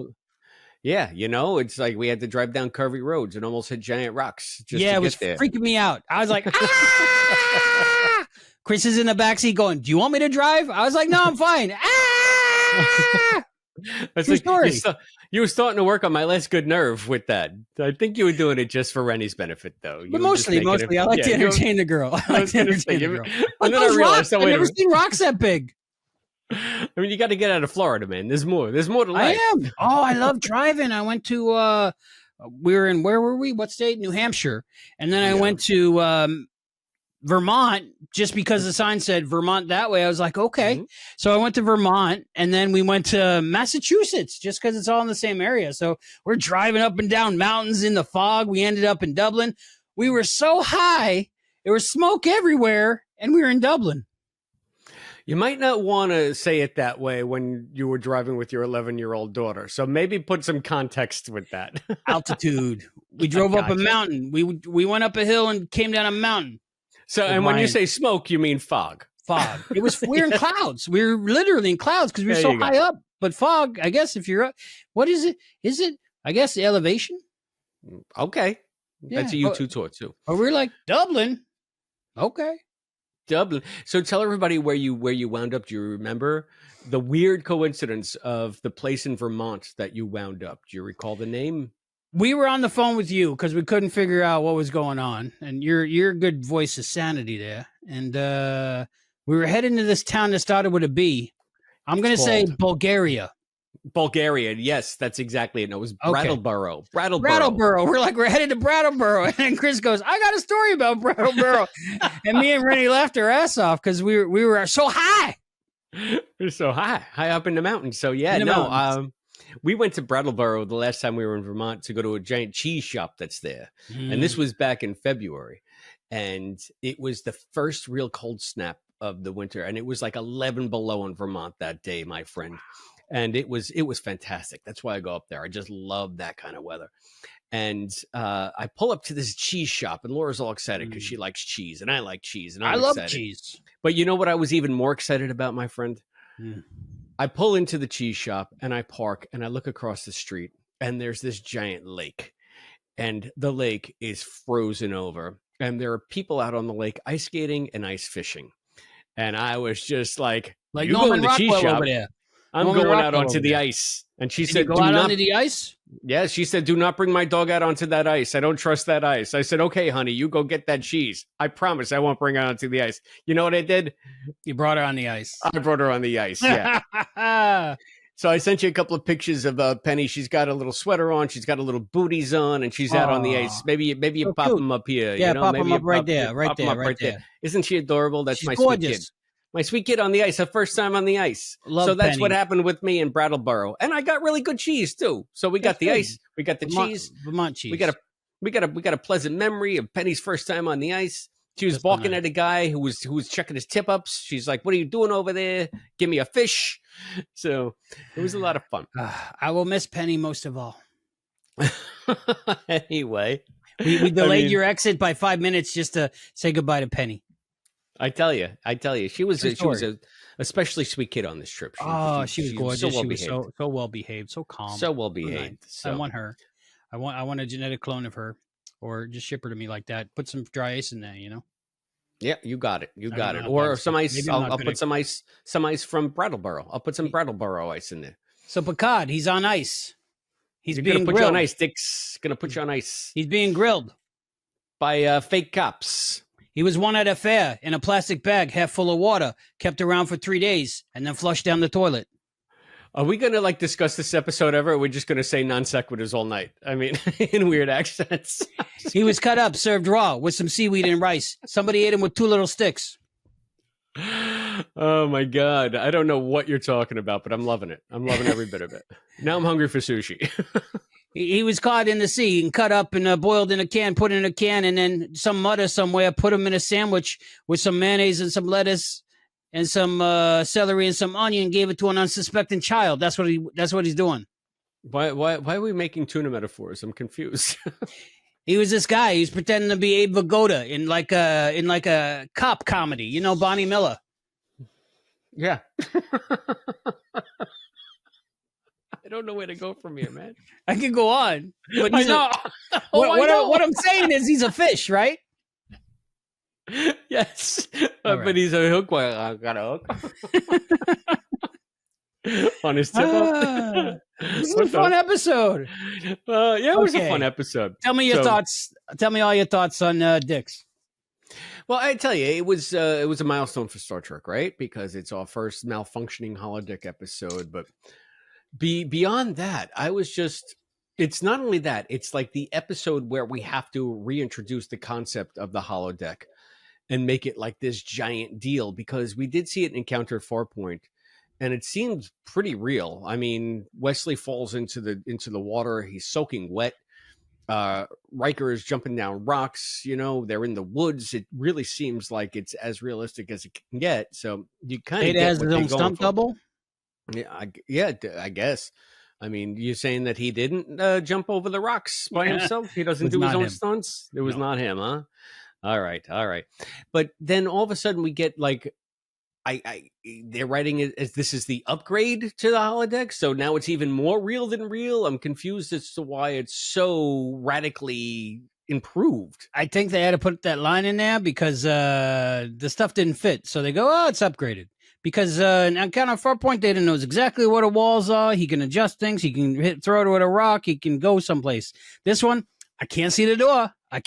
Yeah, it's like we had to drive down curvy roads and almost hit giant rocks. It was freaking me out. I was like, ah! Chris is in the backseat going, do you want me to drive? I was like, no, I'm fine. That's like, story. You were starting to work on my last good nerve with that. I think you were doing it just for Rennie's benefit, though. But mostly, I like to entertain the girl. I like to entertain the girl. And then I realized, I've never seen rocks that big. I mean, you got to get out of Florida, man. There's more to life. I am. Oh, I love driving. I went to, we were in, where were we? What state? New Hampshire. And then I went to Vermont just because the sign said Vermont that way. I was like, okay. Mm-hmm. So I went to Vermont and then we went to Massachusetts just because it's all in the same area. So we're driving up and down mountains in the fog. We ended up in Dublin. We were so high. There was smoke everywhere and we were in Dublin. You might not want to say it that way when you were driving with your 11-year-old daughter. So maybe put some context with that. Altitude. We drove up a mountain. We went up a hill and came down a mountain. So, and when you say smoke, you mean fog. Fog. It was, we're in clouds. We were literally in clouds because we were so high up. But fog, I guess if you're up, what is it? Is it, I guess, the elevation? Okay. Yeah, that's a U2 tour too. But we're like, Dublin. Okay. Dublin. So tell everybody where you wound up. Do you remember the weird coincidence of the place in Vermont that you wound up? Do you recall the name? We were on the phone with you because we couldn't figure out what was going on, and your good voice of sanity there. And we were heading to this town that started with a B. I'm going to say Bulgaria. Bulgaria, yes, that's exactly it. No, it was Brattleboro. Brattleboro. We're headed to Brattleboro, and then Chris goes, "I got a story about Brattleboro," and me and Rennie laughed our ass off because we were so high. We're so high up in the mountains. So we went to Brattleboro the last time we were in Vermont to go to a giant cheese shop that's there, and this was back in February, and it was the first real cold snap of the winter, and it was like 11 below in Vermont that day, my friend. And it was fantastic. That's why I go up there. I just love that kind of weather. And I pull up to this cheese shop, and Laura's all excited because she likes cheese, and I like cheese, and I love cheese. But you know what I was even more excited about, my friend? I pull into the cheese shop, and I park, and I look across the street, and there's this giant lake, and the lake is frozen over, and there are people out on the lake ice skating and ice fishing, and I was just like you Norman go to the cheese shop over there. I'm going out onto the ice. And she said, go out onto the ice? Yeah, she said, do not bring my dog out onto that ice. I don't trust that ice. I said, okay, honey, you go get that cheese. I promise I won't bring her onto the ice. You know what I did? You brought her on the ice. I brought her on the ice, yeah. So I sent you a couple of pictures of Penny. She's got a little sweater on. She's got a little booties on, and she's out on the ice. Maybe you pop them up here. Yeah, pop them up right there. Isn't she adorable? That's she's my gorgeous. Sweet kid. My sweet kid on the ice, her first time on the ice. Love so that's Penny. what happened with me in Brattleboro, and I got really good cheese too. So we got the ice, we got the cheese, Vermont cheese. We got a pleasant memory of Penny's first time on the ice. She was balking at a guy who was checking his tip ups. She's like, "What are you doing over there? Give me a fish." So it was a lot of fun. I will miss Penny most of all. Anyway, we delayed your exit by 5 minutes just to say goodbye to Penny. I tell you, she was a especially sweet kid on this trip. She was gorgeous. So she was so well behaved, so calm, so well behaved. So. I want her. I want a genetic clone of her, or just ship her to me like that. Put some dry ice in there, you know. Yeah, you got it. You got it. Or some ice. I'll put some ice from Brattleboro. I'll put some Brattleboro ice in there. So Picard, he's on ice. He's being put you on ice. Dick's gonna put you on ice. He's being grilled by fake cops. He was won at a fair in a plastic bag half full of water, kept around for 3 days, and then flushed down the toilet. Are we going to like discuss this episode ever? Or are we just going to say non sequiturs all night? I mean, in weird accents. He was cut up, served raw with some seaweed and rice. Somebody ate him with 2 little sticks. Oh my God. I don't know what you're talking about, but I'm loving it. I'm loving every bit of it. Now I'm hungry for sushi. He was caught in the sea and cut up and boiled in a can, put in a can, and then some mother somewhere put him in a sandwich with some mayonnaise and some lettuce and some celery and some onion, gave it to an unsuspecting child. That's what he's doing. Why are we making tuna metaphors? I'm confused. He was this guy. He was pretending to be Abe Vigoda in like a cop comedy. You know, Bonnie Miller. Yeah. I don't know where to go from here, man. I could go on, but I know. What I'm saying is he's a fish, right? Yes, Right. but he's a hook. Well, I got a hook on his tip. This is a fun episode. Yeah, it was a Okay. fun episode. Tell me your So- thoughts. Tell me all your thoughts on Dix. Well, I tell you, it was a milestone for Star Trek, right? Because it's our first malfunctioning holodeck episode. But beyond that, I was just. It's not only that; it's like the episode where we have to reintroduce the concept of the holodeck and make it like this giant deal, because we did see it in Encounter at Farpoint, and it seemed pretty real. I mean, Wesley falls into the water; he's soaking wet. Riker is jumping down rocks. You know, they're in the woods. It really seems like it's as realistic as it can get. So you kind of It has his own stunt double. Yeah, I guess. I mean, you're saying that he didn't jump over the rocks by himself? He doesn't was do his not own him. stunts? It was No. not him, huh? All right. But then all of a sudden we get like, they're writing it as this is the upgrade to the holodeck. So now it's even more real than real. I'm confused as to why it's so radically improved. I think they had to put that line in there because the stuff didn't fit. So they go, oh, it's upgraded. Because in Encounter at Farpoint, they knows exactly where the walls are. He can adjust things. He can throw it with a rock. He can go someplace. This one, I can't see the door. I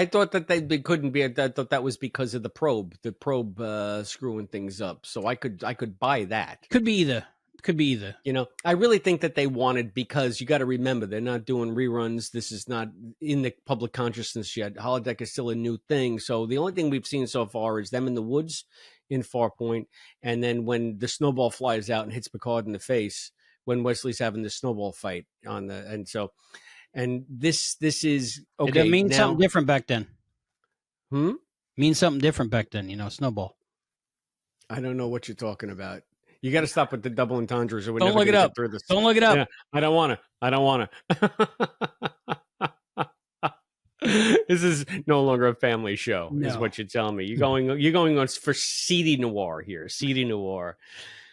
thought that they couldn't be. I thought that was because of the probe screwing things up. So I could buy that. Could be either. You know, I really think that they wanted, because you got to remember, they're not doing reruns. This is not in the public consciousness yet. Holodeck is still a new thing. So the only thing we've seen so far is them in the woods in Farpoint. And then when the snowball flies out and hits Picard in the face, when Wesley's having the snowball fight and this is okay. It means now, something different back then. Hmm? Means something different back then, you know, snowball. I don't know what you're talking about. You got to stop with the double entendres. Or we're Don't never look it gonna up. get through this. Don't look it up. Yeah, I don't want to. This is no longer a family show, is No. what you're telling me. You're going on for seedy noir here. Seedy noir.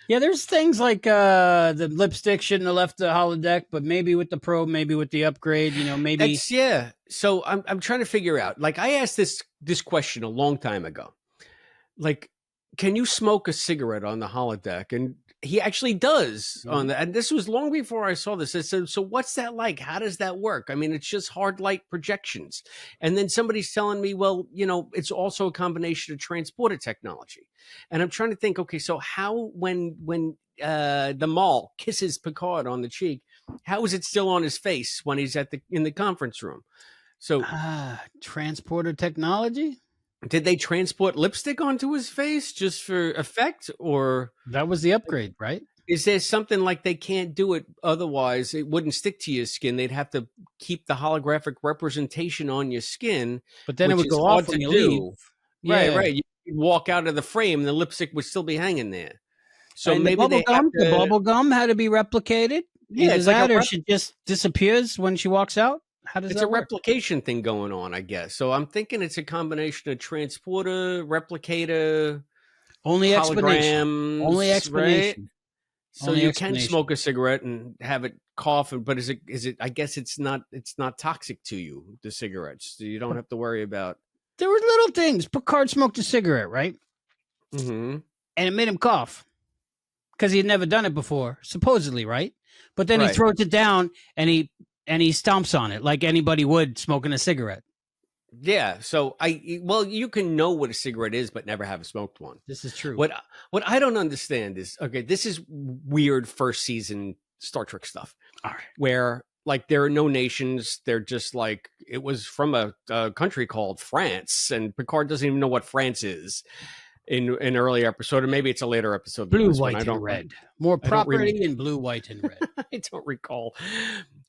Yeah, there's things like the lipstick shouldn't have left the holodeck, but maybe with the probe, maybe with the upgrade, you know, maybe. Yeah. So I'm trying to figure out. Like, I asked this question a long time ago. Like, can you smoke a cigarette on the holodeck? And he actually does on that. And this was long before I saw this. I said, so what's that like? How does that work? I mean, it's just hard light projections. And then somebody's telling me, well, you know, it's also a combination of transporter technology. And I'm trying to think, okay, so how when the Maul kisses Picard on the cheek, how is it still on his face when he's in the conference room? So Transporter technology? did they transport lipstick onto his face just for effect, or That was the upgrade, right? is there something like they can't do it otherwise? It wouldn't stick to your skin. They'd have to keep the holographic representation on your skin. But then it which would is go hard off when to you do. leave. Right. You'd walk out of the frame, and the lipstick would still be hanging there. So And maybe the bubble gum had to be replicated. Yeah, Either it's like that a or rep- she just disappears when she walks out. How does It's that a work? replication thing going on, I guess. So I'm thinking it's a combination of transporter, replicator, Only explanation. holograms. Only right? explanation. So Only you explanation. can smoke a cigarette and have it cough, but is it? I guess it's not toxic to you, the cigarettes. So you don't have to worry about. There were little things. Picard smoked a cigarette, right? Mm-hmm. And it made him cough because he had never done it before, supposedly, right? But then he Right. throws it down and he stomps on it like anybody would smoking a cigarette. Yeah. So you can know what a cigarette is, but never have smoked one. This is true. What I don't understand is, okay, this is weird first season Star Trek stuff, All right. where like there are no nations. They're just like, it was from a country called France, and Picard doesn't even know what France is in an early episode, or maybe it's a later episode. Blue, white, and red. More property in blue, white, and red. I don't recall.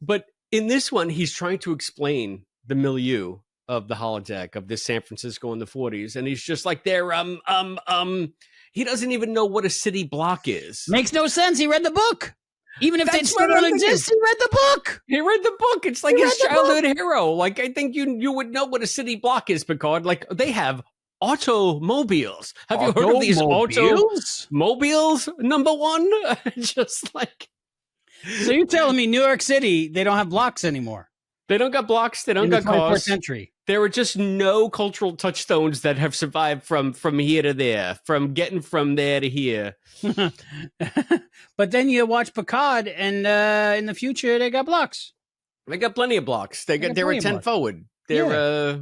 But in this one, he's trying to explain the milieu of the holodeck of this San Francisco in the 40s, and he's just like, he doesn't even know what a city block is. Makes no sense. He read the book. Even if they still what I'm don't exist, he read the book. He read the book. It's like his childhood hero. Like, I think you would know what a city block is, Picard. Like, they have automobiles. Have you heard of these automobiles? Number one? Just like. So you're telling me New York City, they don't have blocks anymore? They don't got blocks. They don't in got the 24th cars. century. There are just no cultural touchstones that have survived from here to there, from getting from there to here. But then you watch Picard, and in the future, they got blocks. They got plenty of blocks. They're a 10 forward. They're,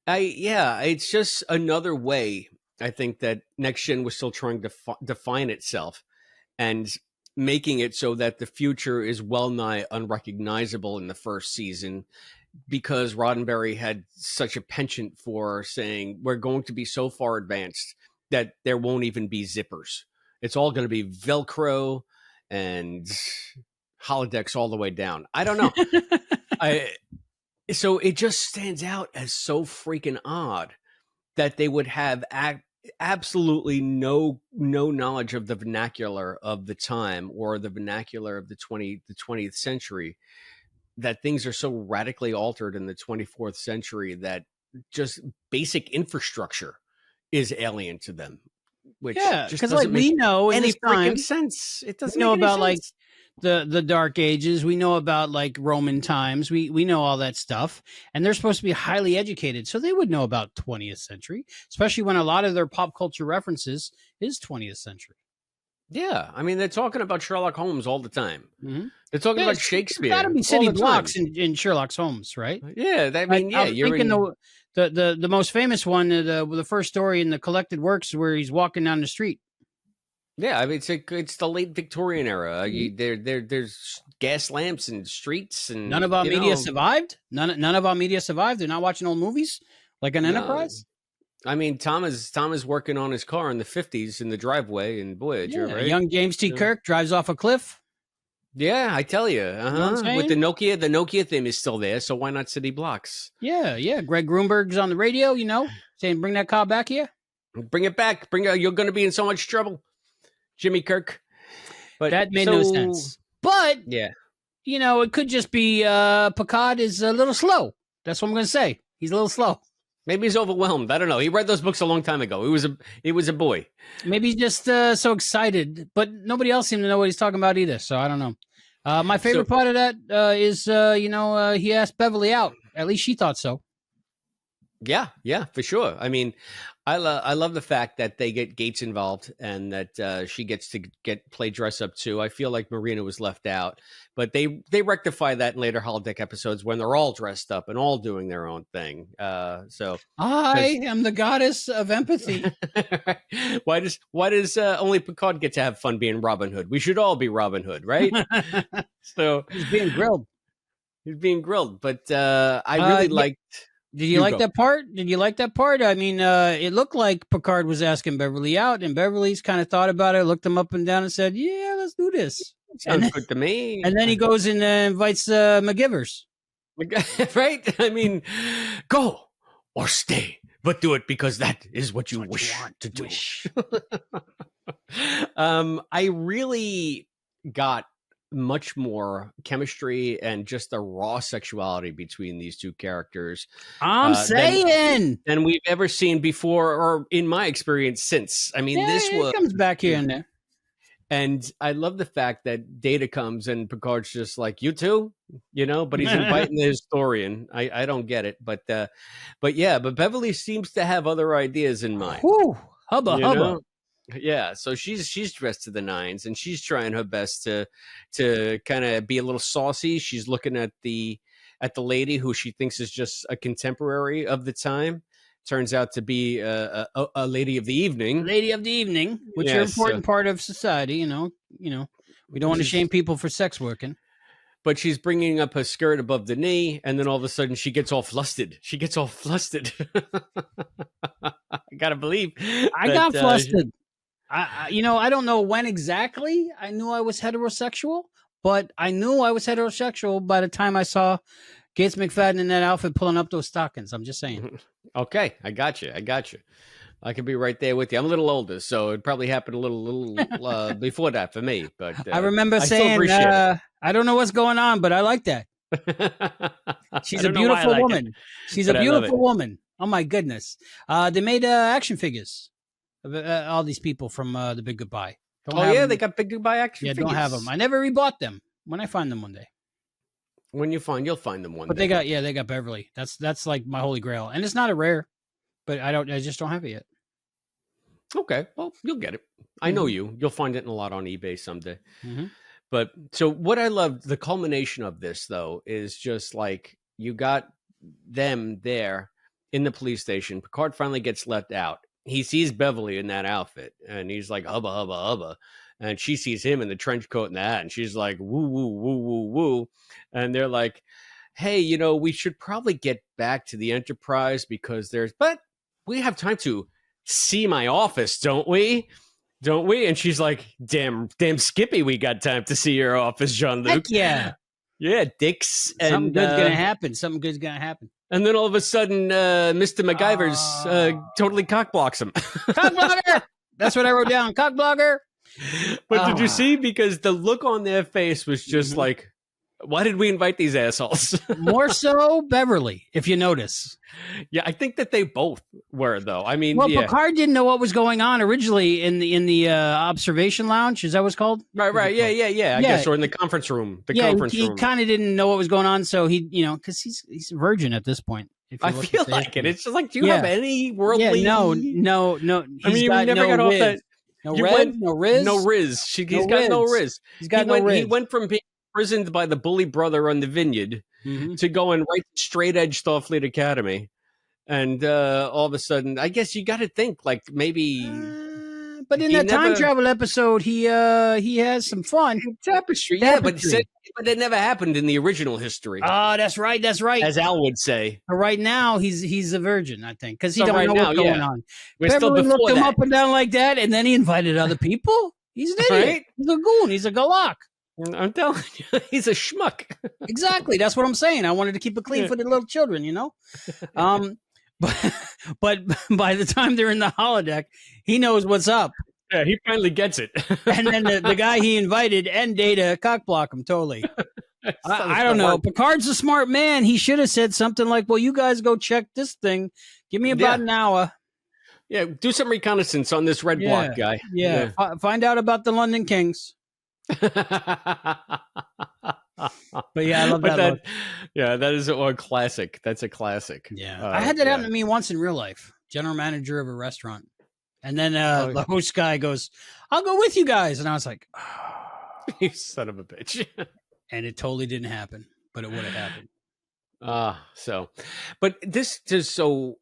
it's just another way. I think that Next Gen was still trying to define itself and making it so that the future is well nigh unrecognizable in the first season, because Roddenberry had such a penchant for saying, we're going to be so far advanced that there won't even be zippers. It's all going to be Velcro and holodecks all the way down. I don't know. So it just stands out as so freaking odd that they would have absolutely no knowledge of the vernacular of the time or the vernacular of the 20th century, that things are so radically altered in the 24th century that just basic infrastructure is alien to them. Which because like we know in any this time, freaking sense. It doesn't know make any about sense. like the Dark Ages. We know about like Roman times. We know all that stuff, and they're supposed to be highly educated, so they would know about 20th century, especially when a lot of their pop culture references is 20th century. Yeah, I mean, they're talking about Sherlock Holmes all the time. Mm-hmm. They're talking about Shakespeare. Got to be city all the blocks time. in Sherlock Holmes, right? Yeah, I mean, I'm you're thinking the most famous one, the first story in the collected works where he's walking down the street. Yeah, I mean, it's the late Victorian era. There's gas lamps and streets, and none of our media survived. None of our media survived. They're not watching old movies like an Enterprise. I mean, Tom is working on his car in the 50s in the driveway in Voyager, right? Young James T. Kirk drives off a cliff. Yeah, I tell you, saying? With the Nokia theme is still there, so why not city blocks? Yeah. Greg Grunberg's on the radio, saying, "Bring that car back here. Bring it back. You're going to be in so much trouble, Jimmy Kirk." But that made no sense. But yeah, it could just be Picard is a little slow. That's what I'm going to say. He's a little slow. Maybe he's overwhelmed. I don't know. He read those books a long time ago. He was a boy. Maybe he's just so excited, but nobody else seemed to know what he's talking about either. So I don't know. My favorite part of that is, he asked Beverly out. At least she thought so. Yeah, for sure. I mean, I love the fact that they get Gates involved and that she gets to play dress up too. I feel like Marina was left out, but they rectify that in later holodeck episodes when they're all dressed up and all doing their own thing. So I am the goddess of empathy. Why does only Picard get to have fun being Robin Hood? We should all be Robin Hood, right? So he's being grilled. But I really liked. Did you like that part? I mean, it looked like Picard was asking Beverly out, and Beverly's kind of thought about it, looked him up and down, and said, "Yeah, let's do this." Sounds good to me. And then he goes and invites McGivers. Right? I mean, go or stay, but do it because that is what you wish to do. I really got much more chemistry and just the raw sexuality between these two characters. I'm saying than we've ever seen before, or in my experience since. I mean, this comes back here and there. And I love the fact that Data comes and Picard's just like, you too, but he's inviting the historian. I don't get it, but Beverly seems to have other ideas in mind. Whew, hubba. Yeah, so she's dressed to the nines, and she's trying her best to kind of be a little saucy. She's looking at the at the lady who she thinks is just a contemporary of the time. Turns out to be a lady of the evening. Lady of the evening, which are an important part of society. You know, we don't want to shame people for sex working. But she's bringing up her skirt above the knee, and then all of a sudden she gets all flustered. I gotta believe. I got flustered. I don't know when exactly I knew I was heterosexual, but I knew I was heterosexual by the time I saw Gates McFadden in that outfit pulling up those stockings. I'm just saying. Okay, I got you. I could be right there with you. I'm a little older, so it probably happened a little before that for me. But I remember saying, I don't know what's going on, but I like that. She's a beautiful woman. She's a beautiful woman. Oh, my goodness. They made action figures of all these people from The Big Goodbye. They got Big Goodbye action figures. Yeah, don't have them. I never rebought them. When I find them one day. When you'll find them one day. But they got Beverly. That's like my holy grail. And it's not a rare, but I just don't have it yet. Okay. Well, you'll get it. I know you. You'll find it a lot on eBay someday. But so what I love, the culmination of this though, is just like you got them there in the police station. Picard finally gets let out. He sees Beverly in that outfit and he's like, hubba, hubba, hubba. And she sees him in the trench coat and the hat, and she's like, woo, woo, woo, woo, woo. And they're like, hey, we should probably get back to the Enterprise but we have time to see my office, don't we? Don't we? And she's like, damn Skippy, we got time to see your office, Jean-Luc. Heck yeah. Yeah, dicks. Something good's going to happen. And then all of a sudden, Mr. MacGyver's totally cockblocks him. Cockblocker! That's what I wrote down. Cockblocker! But did you see? Because the look on their face was just like, why did we invite these assholes? More so Beverly, if you notice. Yeah, I think that they both were, though. I mean, Picard didn't know what was going on originally in the observation lounge. Is that what it's called? Right. Yeah. I guess, or in the conference room. He kind of didn't know what was going on, so he, because he's a virgin at this point. I feel like it. It's just like, do you have any worldly? No. I mean, you never got off that. No Riz. He's got no Riz. He's got no Riz. He went from being imprisoned by the bully brother on the vineyard to going right straight edge Starfleet Academy. And all of a sudden, I guess you got to think like maybe. But in that time travel episode, he has some fun. Tapestry, yeah, but it never happened in the original history. Oh, that's right. As Al would say. But right now, he's a virgin, I think, because he don't know what's going on. We're still before looked him that. up and down like that, and then he invited other people. He's an idiot. Right? He's a goon. He's a galak. I'm telling you, he's a schmuck. Exactly. That's what I'm saying. I wanted to keep it clean for the little children, But by the time they're in the holodeck, he knows what's up. Yeah, he finally gets it. And then the guy he invited and Data cockblock him totally. I don't know. Picard's a smart man. He should have said something like, well, you guys go check this thing. Give me about an hour. Yeah, do some reconnaissance on this red block guy. Yeah. Find out about the London Kings. But yeah, I love that. That is a classic. That's a classic. Yeah, I had that happen to me once in real life. General manager of a restaurant, and then the host guy goes, "I'll go with you guys," and I was like, oh. "You son of a bitch!" And it totally didn't happen, but it would have happened. But this is so.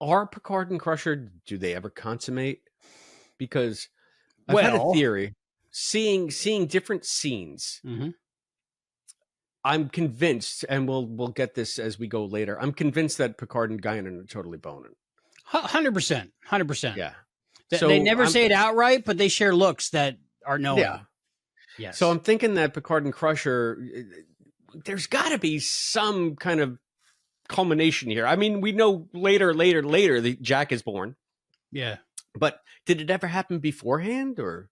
Are Picard and Crusher? Do they ever consummate? Because I've had a theory. Seeing different scenes, I'm convinced, and we'll get this as we go later. I'm convinced that Picard and Guinan are totally boning. 100%. Yeah. They never say it outright, but they share looks that are known. Yeah. Yes. So I'm thinking that Picard and Crusher, there's got to be some kind of culmination here. I mean, we know later, that Jack is born. Yeah. But did it ever happen beforehand, or?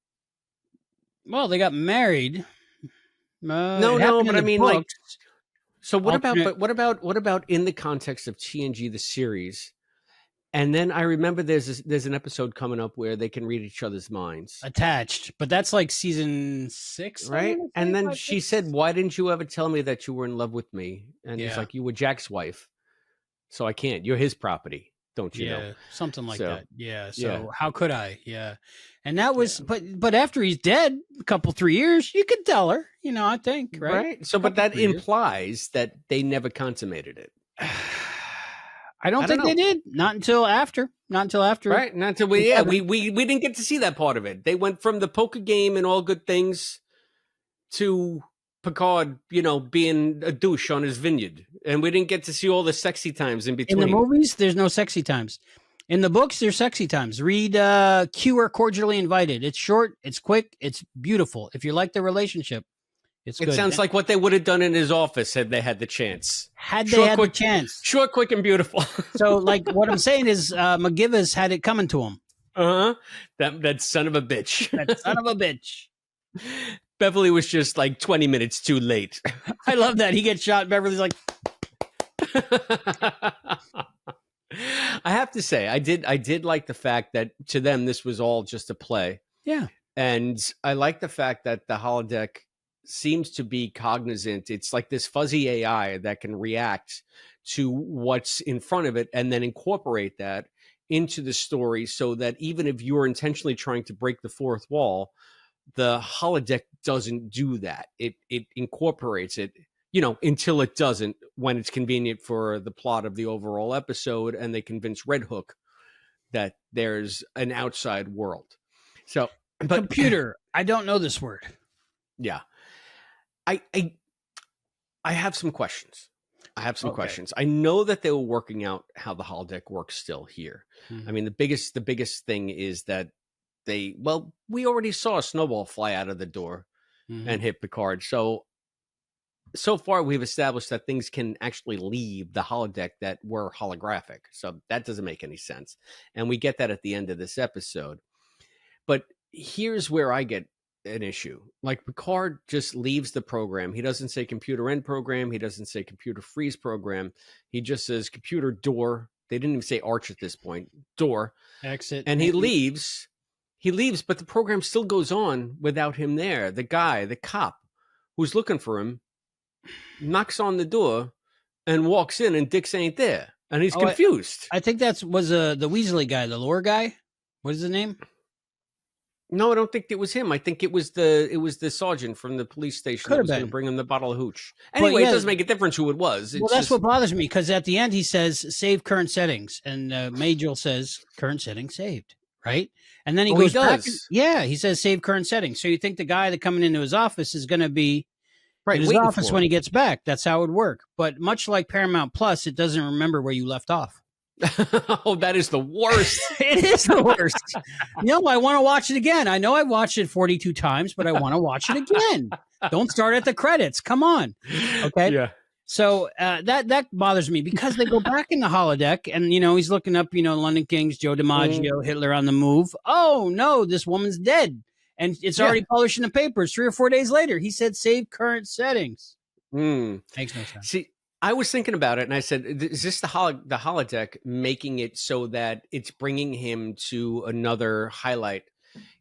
Well, they got married. No, but I mean, like, so what about in the context of TNG the series? And then I remember there's an episode coming up where they can read each other's minds. Attached, but that's like season 6, right? And then she said, "Why didn't you ever tell me that you were in love with me?" And he's like, "You were Jack's wife, so I can't. You're his property, don't you know?" Something like that. Yeah. So how could I? Yeah. And that was, but after he's dead, a couple 3 years. You could tell her, I think, right? So, but that 3 years. implies that they never consummated it. I don't think they did. Not until after. Right? Not until we didn't get to see that part of it. They went from the poker game and all good things to Picard, being a douche on his vineyard. And we didn't get to see all the sexy times in between. In the movies, there's no sexy times. In the books, there's sexy times. Read Q are cordially invited. It's short, it's quick, it's beautiful. If you like the relationship, it's good. It sounds like what they would have done in his office had they had the chance. The chance. Short, quick, and beautiful. So, what I'm saying is McGivers had it coming to him. Uh-huh. That son of a bitch. That son of a bitch. Beverly was just like 20 minutes too late. I love that. He gets shot. Beverly's like... I have to say, I did like the fact that to them, this was all just a play. Yeah. And I like the fact that the holodeck seems to be cognizant. It's like this fuzzy AI that can react to what's in front of it and then incorporate that into the story so that even if you're intentionally trying to break the fourth wall, the holodeck doesn't do that. It incorporates it, until it doesn't, when it's convenient for the plot of the overall episode and they convince Red Hook that there's an outside world. So, but computer, I don't know this word. Yeah. I have some questions. Questions. I know that they were working out how the holodeck works still here. Mm-hmm. I mean, the biggest thing is that we already saw a snowball fly out of the door and hit Picard. So far we've established that things can actually leave the holodeck that were holographic. So that doesn't make any sense. And we get that at the end of this episode. But here's where I get an issue. Like, Picard just leaves the program. He doesn't say computer end program. He doesn't say computer freeze program. He just says computer door. They didn't even say arch at this point. Door. Exit. And he leaves. But the program still goes on without him there. The guy, the cop who's looking for him, knocks on the door and walks in, and Dix ain't there. And he's confused. I think that was the Weasley guy, the lore guy. What is his name? No, I don't think it was him. I think it was the sergeant from the police station that was going to bring him the bottle of hooch. Anyway, it doesn't make a difference who it was. Well, that's what bothers me, because at the end he says save current settings, and Majel says current settings saved, right? And then he goes back. He says save current settings. So you think the guy that coming into his office is going to be in his office when he gets back. That's how it would work. But much like Paramount Plus, it doesn't remember where you left off. Oh, that is the worst. It is the worst. I want to watch it again. I know I watched it 42 times, but I want to watch it again. Don't start at the credits. Come on. Okay. Yeah. So that bothers me, because they go back in the holodeck and, he's looking up, London Kings, Joe DiMaggio, Hitler on the move. Oh, no, this woman's dead. And it's already published in the papers 3 or 4 days later. He said save current settings. Makes no sense. See, I was thinking about it, and I said, is this the holodeck making it so that it's bringing him to another highlight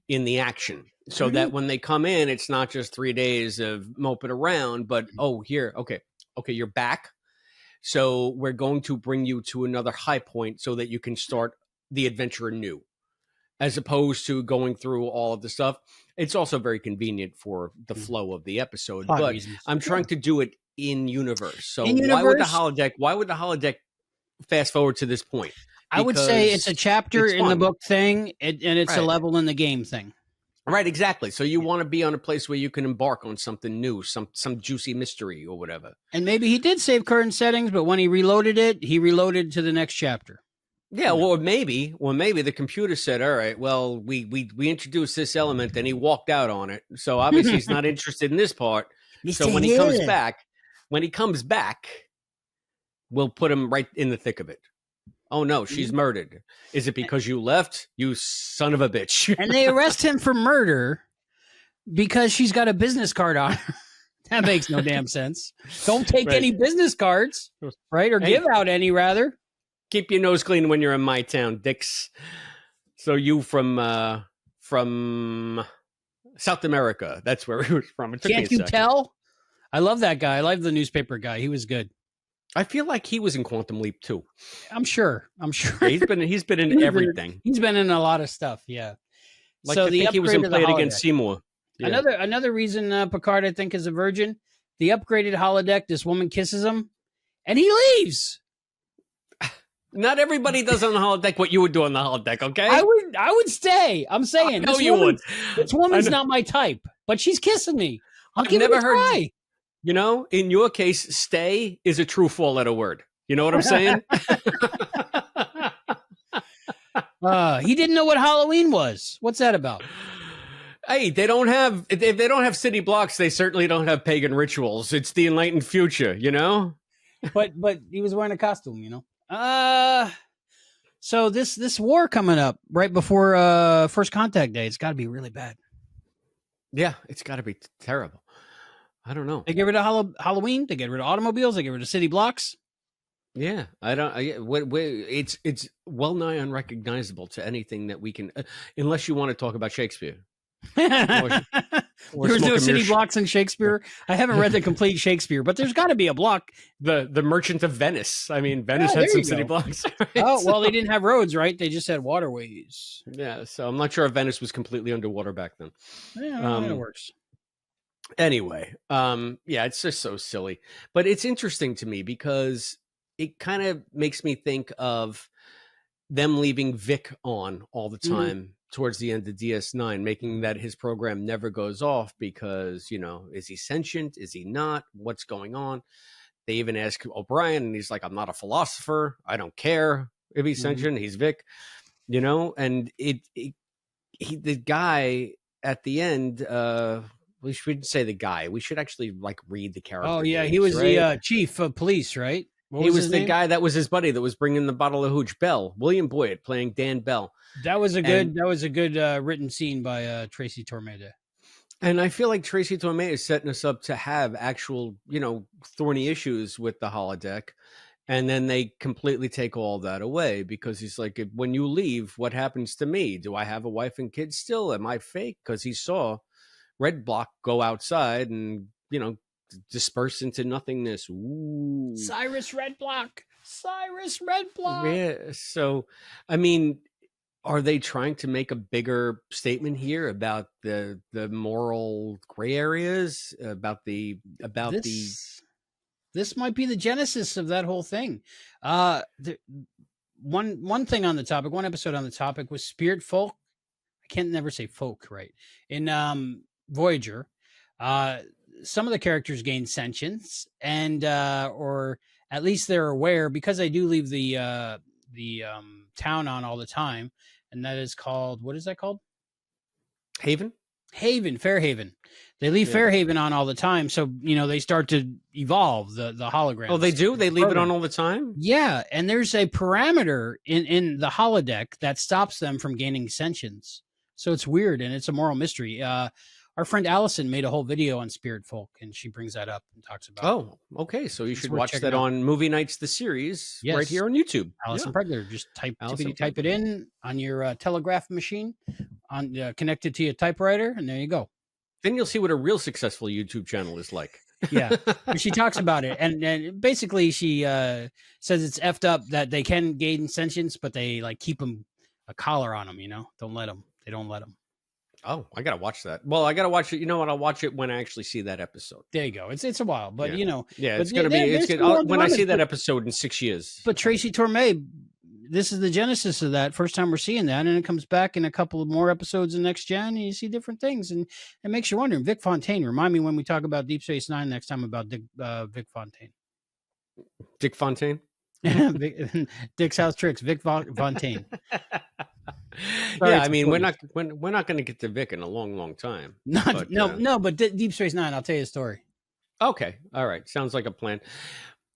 in the action, so that when they come in, it's not just 3 days of moping around, but, okay, you're back. So we're going to bring you to another high point so that you can start the adventure anew, as opposed to going through all of the stuff. It's also very convenient for the flow of the episode, but I'm trying to do it in universe. So why would the holodeck fast forward to this point? I would say it's a chapter in the book thing, and it's a level in the game thing. Right, exactly. So you want to be on a place where you can embark on something new, some juicy mystery or whatever. And maybe he did save current settings, but when he reloaded to the next chapter. Yeah, or maybe the computer said, all right, well, we introduced this element and he walked out on it. So obviously he's not interested in this part. So when he comes back, we'll put him right in the thick of it. Oh, no, she's murdered. Is it because you left? You son of a bitch. And they arrest him for murder because she's got a business card on her. That makes no damn sense. Don't take any business cards, right? Or give out any, rather. Keep your nose clean when you're in my town, Dix. So you from South America. That's where he was from. Can't you tell? I love that guy. I love the newspaper guy. He was good. I feel like he was in Quantum Leap too. I'm sure. Yeah, he's been in everything. He's been in a lot of stuff. Yeah. Like, so I think he was in Play It Again Seymour. Yeah. Another reason Picard, I think, is a virgin. The upgraded holodeck. This woman kisses him, and he leaves. Not everybody does on the holodeck what you would do on the holodeck. Okay. I would stay. I'm saying. No, you would. This woman's not my type, but she's kissing me. I'll give it a try. You know, in your case, stay is a true four-letter word. You know what I'm saying? He didn't know what Halloween was. What's that about? Hey, if they don't have city blocks, they certainly don't have pagan rituals. It's the enlightened future, you know? But he was wearing a costume, you know? So this war coming up right before First Contact Day, it's got to be really bad. Yeah, it's got to be terrible. I don't know. They get rid of Halloween. They get rid of automobiles. They get rid of city blocks. Yeah, it's well nigh unrecognizable to anything that we can, unless you want to talk about Shakespeare. Or There's no city blocks in Shakespeare. I haven't read the complete Shakespeare, but there's got to be a block. The Merchant of Venice. I mean, Venice had some city blocks. Right? Oh, well, they didn't have roads, right? They just had waterways. Yeah, so I'm not sure if Venice was completely underwater back then. Yeah, it works. Anyway, yeah, it's just so silly. But it's interesting to me because it kind of makes me think of them leaving Vic on all the time towards the end of DS9, making that his program never goes off because, you know, is he sentient? Is he not? What's going on? They even ask O'Brien, and he's like, I'm not a philosopher. I don't care if he's sentient. He's Vic, you know? And the guy at the end, we shouldn't say the guy. We should actually like read the character. Oh, yeah. names, He was right? the chief of police, right? He was the guy that was his buddy that was bringing the bottle of hooch. Bell, William Boyd playing Dan Bell. That was a good written scene by Tracy Tormenta. And I feel like Tracy Tormenta is setting us up to have actual, you know, thorny issues with the holodeck. And then they completely take all that away because he's like, when you leave, what happens to me? Do I have a wife and kids still? Am I fake? Because he saw Red Block go outside and, you know, disperse into nothingness. Ooh. Cyrus Red Block. Yeah. So, I mean, are they trying to make a bigger statement here about the moral gray areas, about this might be the genesis of that whole thing. One thing on the topic, one episode on the topic was spirit folk. I can't never say folk right. In Voyager, some of the characters gain sentience, and or at least they're aware, because they do leave the town on all the time, and that is called, what is that called? Fairhaven. They leave Fairhaven on all the time, so you know they start to evolve the holograms. Oh, they do? They leave it on all the time? Yeah, and there's a parameter in the holodeck that stops them from gaining sentience. So it's weird, and it's a moral mystery. Our friend Allison made a whole video on spirit folk, and she brings that up and talks about. Oh, okay. So you should watch that on Movie Nights, the series, right here on YouTube. Allison Pregler. Just type it in on your telegraph machine, connected to your typewriter, and there you go. Then you'll see what a real successful YouTube channel is like. Yeah, she talks about it, and basically she says it's effed up that they can gain sentience, but they like keep them a collar on them. You know, They don't let them. Oh, I gotta watch that. Well, I gotta watch it. You know what? I'll watch it when I actually see that episode. There you go. It's a while, but you know, it's gonna be. It's when I see that episode in 6 years. But Tracy Torme, this is the genesis of that. First time we're seeing that, and it comes back in a couple of more episodes in Next Gen, and you see different things, and it makes you wonder. Vic Fontaine, remind me when we talk about Deep Space Nine next time about Vic Fontaine. Dick Fontaine. Dick's House Tricks. Vic Fontaine. Yeah, I mean, we're not going to get to Vic in a long time. But Deep Space Nine, I'll tell you a story. Okay, all right, sounds like a plan.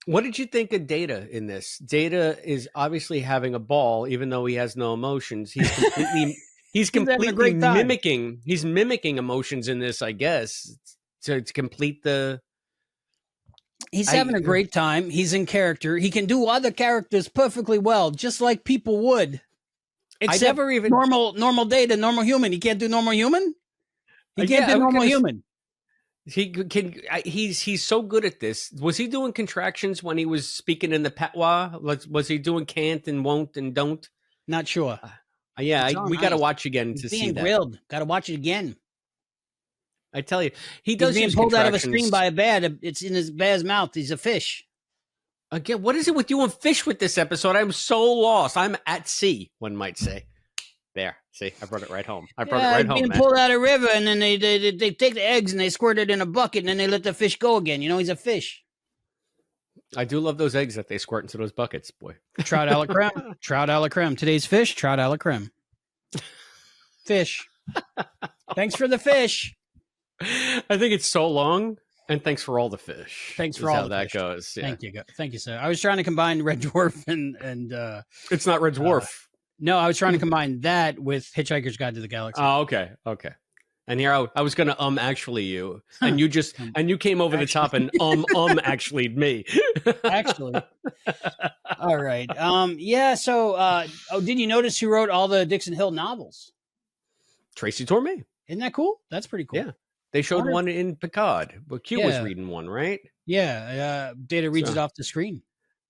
What did you think of Data in this? Data is obviously having a ball, even though he has no emotions. He's completely mimicking. He's mimicking emotions in this, I guess, to complete the. He's having a great time. He's in character. He can do other characters perfectly well, just like people would. Except normal Data, normal human. He can't do normal human. He can't do normal human. He can. He's so good at this. Was he doing contractions when he was speaking in the patois? Was he doing can't and won't and don't? Not sure. We got to watch again to see that. Grilled. Got to watch it again. I tell you, he He's does being use pulled out of a contractions. screen by a bat. It's in his bad's mouth. He's a fish. Again, what is it with you and fish with this episode? I'm so lost. I'm at sea, one might say. There, see, I brought it right home. I brought it right home, being man. pulled out of a river, and then they take the eggs and they squirt it in a bucket, and then they let the fish go again. You know, he's a fish. I do love those eggs that they squirt into those buckets, boy. Trout a la creme. Trout a la creme. Today's fish, trout a la creme. Fish. Thanks for the fish. I think it's so long, and thanks for all the fish. Thanks for is all how the that fish. goes. Yeah. Thank you, sir. I was trying to combine Red Dwarf and It's not Red Dwarf. no, I was trying to combine that with Hitchhiker's Guide to the Galaxy. Oh, okay. And here I was going to actually you, and you just and you came over the top and actually me. Actually. All right. Yeah. So, did you notice who wrote all the Dixon Hill novels? Tracy Torme. Isn't that cool? That's pretty cool. Yeah. They showed one in Picard, but Q was Yeah. reading one, right? Yeah. Data reads it off the screen.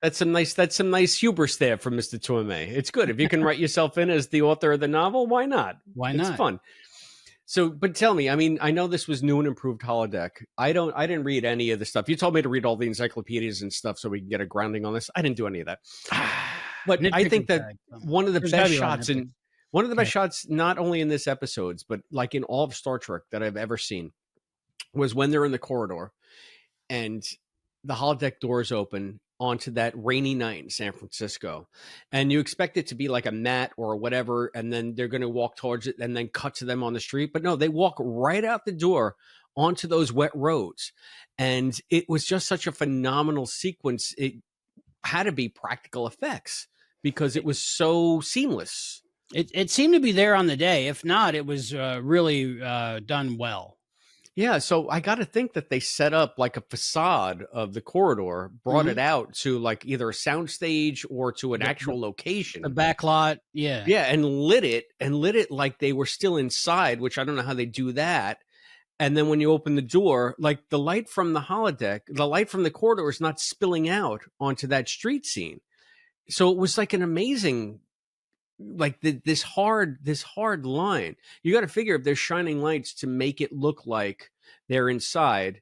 That's some nice hubris there from Mr. Torme. It's good if you can write yourself in as the author of the novel. Why not? Why not? It's fun. So, but tell me, I mean, I know this was new and improved holodeck. I didn't read any of the stuff. You told me to read all the encyclopedias and stuff so we can get a grounding on this. I didn't do any of that. But I think that one of the best shots shots, not only in this episodes, but like in all of Star Trek that I've ever seen, was when they're in the corridor and the holodeck doors open onto that rainy night in San Francisco, and you expect it to be like a mat or whatever, and then they're going to walk towards it and then cut to them on the street. But no, they walk right out the door onto those wet roads, and it was just such a phenomenal sequence. It had to be practical effects because it was so seamless. It seemed to be there on the day. If not, it was really done well. Yeah, so I got to think that they set up like a facade of the corridor, brought it out to like either a soundstage or to an actual location. The back lot, yeah. Yeah, and lit it like they were still inside, which I don't know how they do that. And then when you open the door, like the light from the holodeck, the light from the corridor is not spilling out onto that street scene. So it was like an amazing, like this hard line. You got to figure if there's shining lights to make it look like they're inside,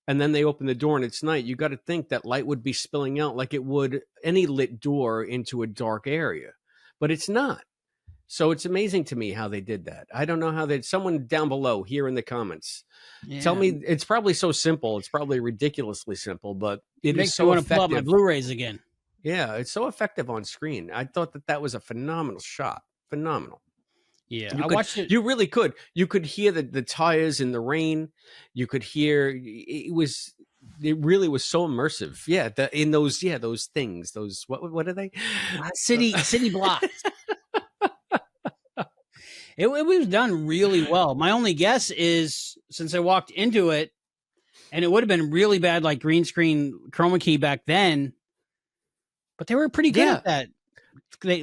and then they open the door and it's night, you got to think that light would be spilling out like it would any lit door into a dark area, but it's not. So it's amazing to me how they did that. I don't know how they. Someone down below here in the comments, tell me. It's probably so simple. It's probably ridiculously simple, but it makes is so me want to pull effective. up my Blu-rays again. Yeah, it's so effective on screen. I thought that was a phenomenal shot. Phenomenal. Yeah, I watched it. You really could. You could hear the tires in the rain. You could hear it really was so immersive. Yeah, those things. Those what are they? City blocks. It was done really well. My only guess is since I walked into it, and it would have been really bad like green screen chroma key back then. But they were pretty good at that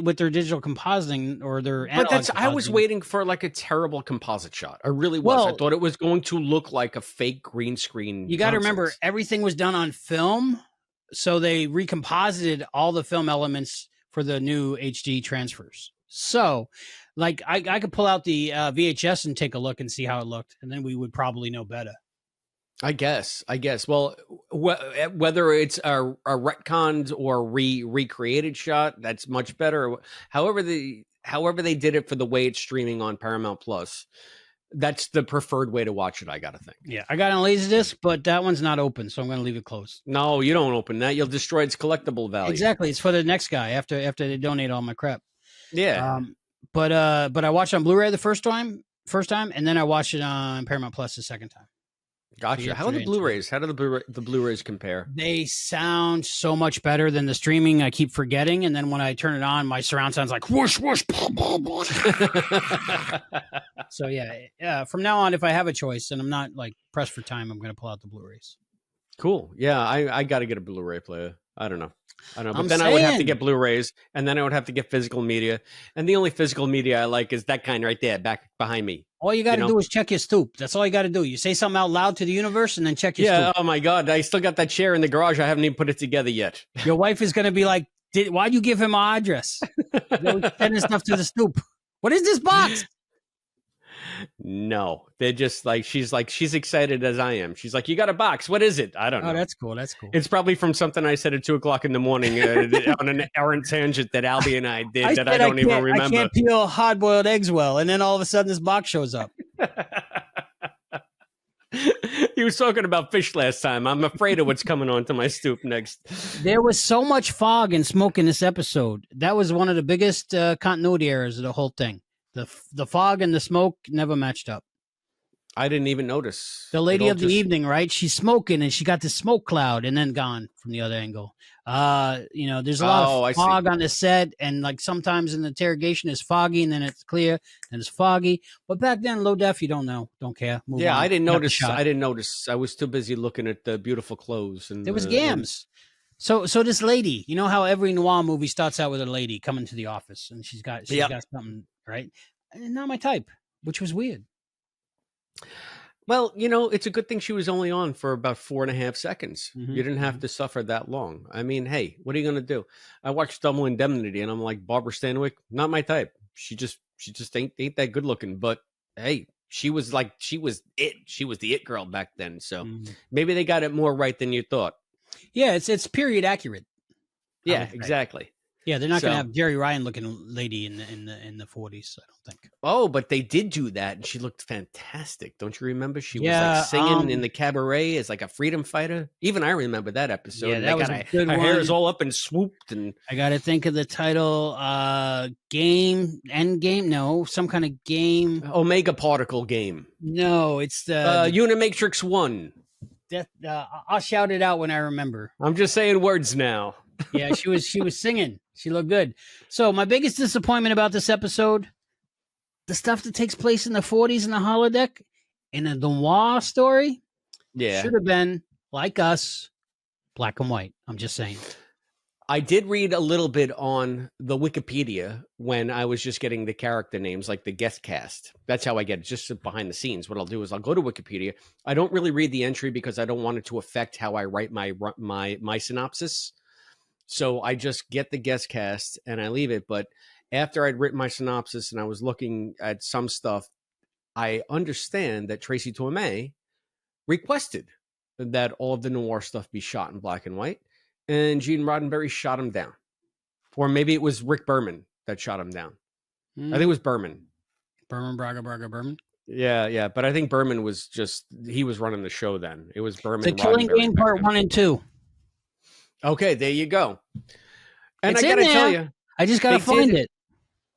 with their digital compositing or their analog compositing. I was waiting for like a terrible composite shot. I really was. I thought it was going to look like a fake green screen. You got to remember, everything was done on film. So they recomposited all the film elements for the new HD transfers. So like I could pull out the VHS and take a look and see how it looked. And then we would probably know better. I guess. Well, whether it's a retconned or recreated shot, that's much better. However they did it for the way it's streaming on Paramount Plus, that's the preferred way to watch it. I gotta think. Yeah, I got it on Laserdisc, but that one's not open, so I'm gonna leave it closed. No, you don't open that. You'll destroy its collectible value. Exactly. It's for the next guy after they donate all my crap. Yeah. But I watched it on Blu-ray the first time, and then I watched it on Paramount Plus the second time. Gotcha. How are the Blu-rays? How do the Blu-rays compare? They sound so much better than the streaming. I keep forgetting, and then when I turn it on, my surround sounds like whoosh whoosh. So yeah. From now on, if I have a choice and I'm not like pressed for time, I'm going to pull out the Blu-rays. Cool. Yeah, I got to get a Blu-ray player. I don't know. But then I would have to get Blu-rays, and then I would have to get physical media. And the only physical media I like is that kind right there, back behind me. All you got to do is check your stoop. That's all you got to do. You say something out loud to the universe, and then check your stoop. Yeah. Oh my God, I still got that chair in the garage. I haven't even put it together yet. Your wife is going to be like, "Why'd you give him our address? Sending stuff to the stoop. What is this box?" No, they're just like she's excited as I am. She's like, "You got a box? What is it?" I don't know. Oh, that's cool. That's cool. It's probably from something I said at 2:00 in the morning on an errant tangent that Albie and I did that I don't even remember. I can't peel hard-boiled eggs well, and then all of a sudden this box shows up. He was talking about fish last time. I'm afraid of what's coming onto my stoop next. There was so much fog and smoke in this episode. That was one of the biggest continuity errors of the whole thing. The fog and the smoke never matched up. I didn't even notice. The lady of the evening, right? She's smoking and she got this smoke cloud and then gone from the other angle. There's a lot of fog on the set, and like sometimes in the interrogation it's foggy and then it's clear and it's foggy. But back then, low def, you don't know, don't care. Move on. I didn't notice. I didn't notice. I was too busy looking at the beautiful clothes. And there was gams. So this lady, you know how every noir movie starts out with a lady coming to the office and she's got something, right? And not my type, which was weird. Well, it's a good thing she was only on for about 4.5 seconds. Mm-hmm. You didn't have to suffer that long. I mean, hey, what are you going to do? I watched Double Indemnity and I'm like, Barbara Stanwyck, not my type. She just ain't that good looking. But hey, she was it. She was the it girl back then. So maybe they got it more right than you thought. Yeah, it's period accurate. Yeah, exactly. Yeah, they're not going to have Jerry Ryan looking lady in the 40s, I don't think. Oh, but they did do that, and she looked fantastic. Don't you remember? She was like singing in the cabaret as like a freedom fighter. Even I remember that episode. Yeah, that was a good one. Her hair is all up and swooped, and I got to think of the title. End game? No, some kind of game. Omega Particle Game. No, it's the Unimatrix 1. I'll shout it out when I remember. I'm just saying words now. Yeah, she was singing. She looked good. So my biggest disappointment about this episode, the stuff that takes place in the 40s in the holodeck, in a noir story, should have been, like us, black and white. I'm just saying. I did read a little bit on the Wikipedia when I was just getting the character names, like the guest cast. That's how I get it, just behind the scenes. What I'll do is I'll go to Wikipedia. I don't really read the entry because I don't want it to affect how I write my synopsis. So I just get the guest cast and I leave it. But after I'd written my synopsis and I was looking at some stuff, I understand that Tracy Torme requested that all of the noir stuff be shot in black and white. And Gene Roddenberry shot him down. Or maybe it was Rick Berman that shot him down. I think it was Berman. Braga Berman. Yeah. But I think Berman was he was running the show then. It was Berman. The Killing Game Part 1 and 2. Okay, there you go. And it's I gotta tell you, I just gotta find it.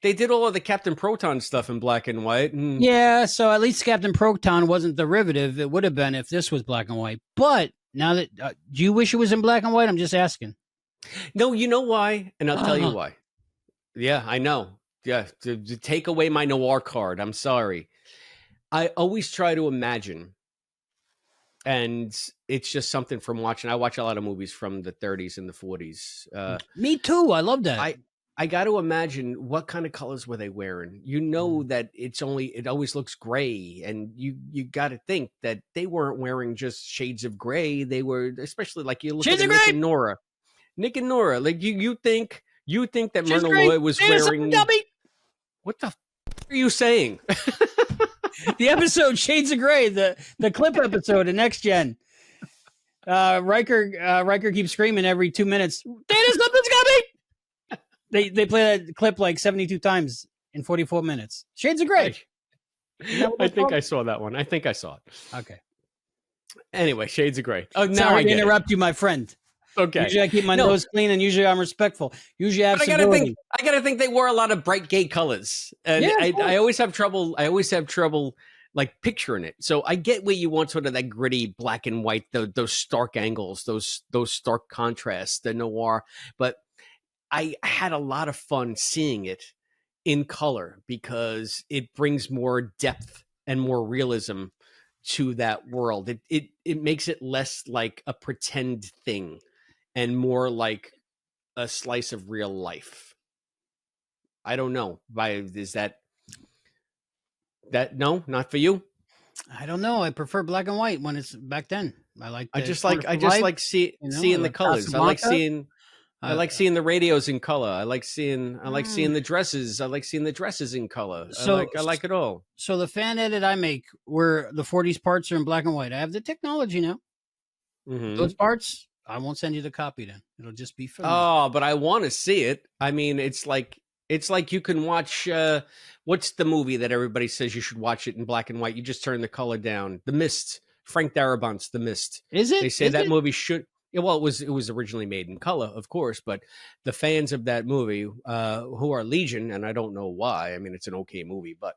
They did all of the Captain Proton stuff in black and white. And yeah, so at least Captain Proton wasn't derivative. It would have been if this was black and white. But now that do you wish it was in black and white? I'm just asking. No, you know why, and I'll tell you why. Yeah, I know. Yeah, to take away my noir card. I'm sorry. I always try to imagine. And it's just something from watching. I watch a lot of movies from the 30s and the 40s. Me too. I love that. I got to imagine what kind of colors were they wearing. You know that it always looks gray, and you got to think that they weren't wearing just shades of gray. They were, especially like you look at Nick and Nora. Like you think that Myrna Loy was wearing. What the are you saying? The episode Shades of Grey, the clip episode of Next Gen. Riker keeps screaming every 2 minutes. Data, something's coming. They play that clip like 72 times in 44 minutes. Shades of Grey. I think I saw that one. I think I saw it. Okay. Anyway, Shades of Grey. Oh, now sorry I to interrupt you, my friend. Okay. Usually I keep my nose clean, and usually I'm respectful. Usually I have civility. I gotta think they wore a lot of bright gay colors, and I always have trouble. Like picturing it. So I get where you want sort of that gritty black and white, those stark angles, those stark contrasts, the noir. But I had a lot of fun seeing it in color because it brings more depth and more realism to that world. It makes it less like a pretend thing and more like a slice of real life. I don't know. Is that no, not for you? I don't know. I prefer black and white when it's back then. I just like seeing the colors. I like seeing I like seeing the radios in color. I like seeing the dresses. I like seeing the dresses in color. I like it all. So the fan edit I make, where the 40s parts are in black and white, I have the technology now. Mm-hmm. Those parts, I won't send you the copy then. It'll just be for me. Oh, but I want to see it. I mean, it's like you can watch. What's the movie that everybody says you should watch it in black and white? You just turn the color down. The Mist. Frank Darabont's The Mist. Is it? They say that movie should. Yeah, well, it was originally made in color, of course, but the fans of that movie, who are legion, and I don't know why. I mean, it's an okay movie, but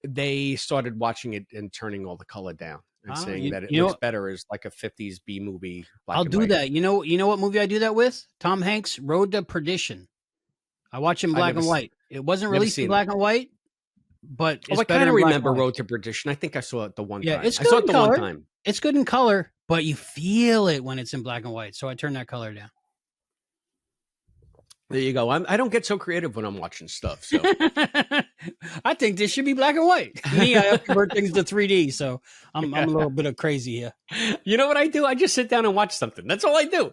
they started watching it and turning all the color down and saying that it looks better as like a 50s B movie. I'll do that. You know what movie I do that with? Tom Hanks' Road to Perdition. I watch it in black and white. It wasn't released in black and white, but it's I kind of remember Road to Perdition. I think I saw it the one time. Yeah, it's good I saw in it the color. one time. It's good in color, but you feel it when it's in black and white. So I turn that color down. There you go. I don't get so creative when I'm watching stuff. So I think this should be black and white. Me, I have to convert things to 3D, so I'm a little bit of crazy here. You know what I do? I just sit down and watch something. That's all I do.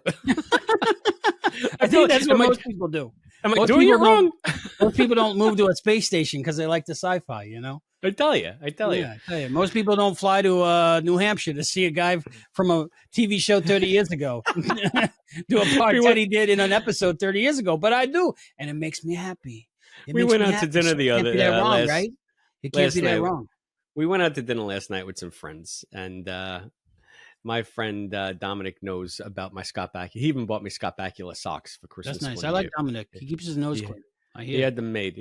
I think that's what most people do. Am I doing it wrong? Most people don't move to a space station because they like the sci-fi, you know? I tell you. I tell you. Most people don't fly to New Hampshire to see a guy from a TV show 30 years ago do a part that he did in an episode 30 years ago. But I do, and it makes me happy. We went out to dinner the other day. Right? It can't be that wrong. We went out to dinner last night with some friends, and my friend Dominic knows about my Scott Bakula. He even bought me Scott Bakula socks for Christmas. That's nice. I like Dominic. He keeps his nose clean. He had them made.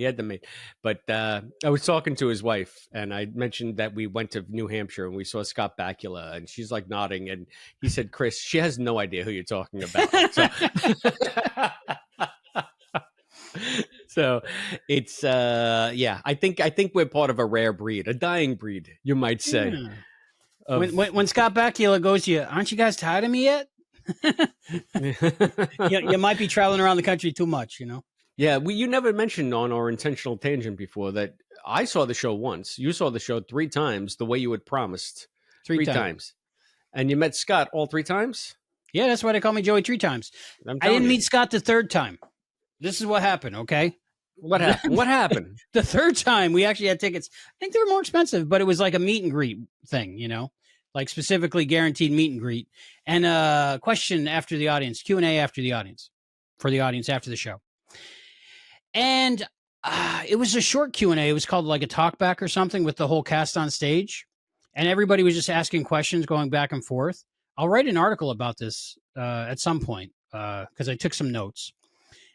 But I was talking to his wife, and I mentioned that we went to New Hampshire and we saw Scott Bakula, and she's like nodding. And he said, "Chris, she has no idea who you're talking about." So it's I think we're part of a rare breed, a dying breed, you might say. Yeah. When Scott Bakula goes to you, aren't you guys tired of me yet? you might be traveling around the country too much, you know? Yeah, you never mentioned on our intentional tangent before that I saw the show once. You saw the show 3 times, the way you had promised. 3 times. And you met Scott all 3 times? Yeah, that's why they call me Joey 3 times. I didn't meet Scott the 3rd time. This is what happened, okay? What happened? What happened? The 3rd time, we actually had tickets. I think they were more expensive, but it was like a meet and greet thing, you know? Like specifically guaranteed meet and greet. And a question after the audience, Q&A after the audience, for the audience after the show. And it was a short Q&A. It was called like a talk back or something with the whole cast on stage. And everybody was just asking questions, going back and forth. I'll write an article about this at some point because I took some notes.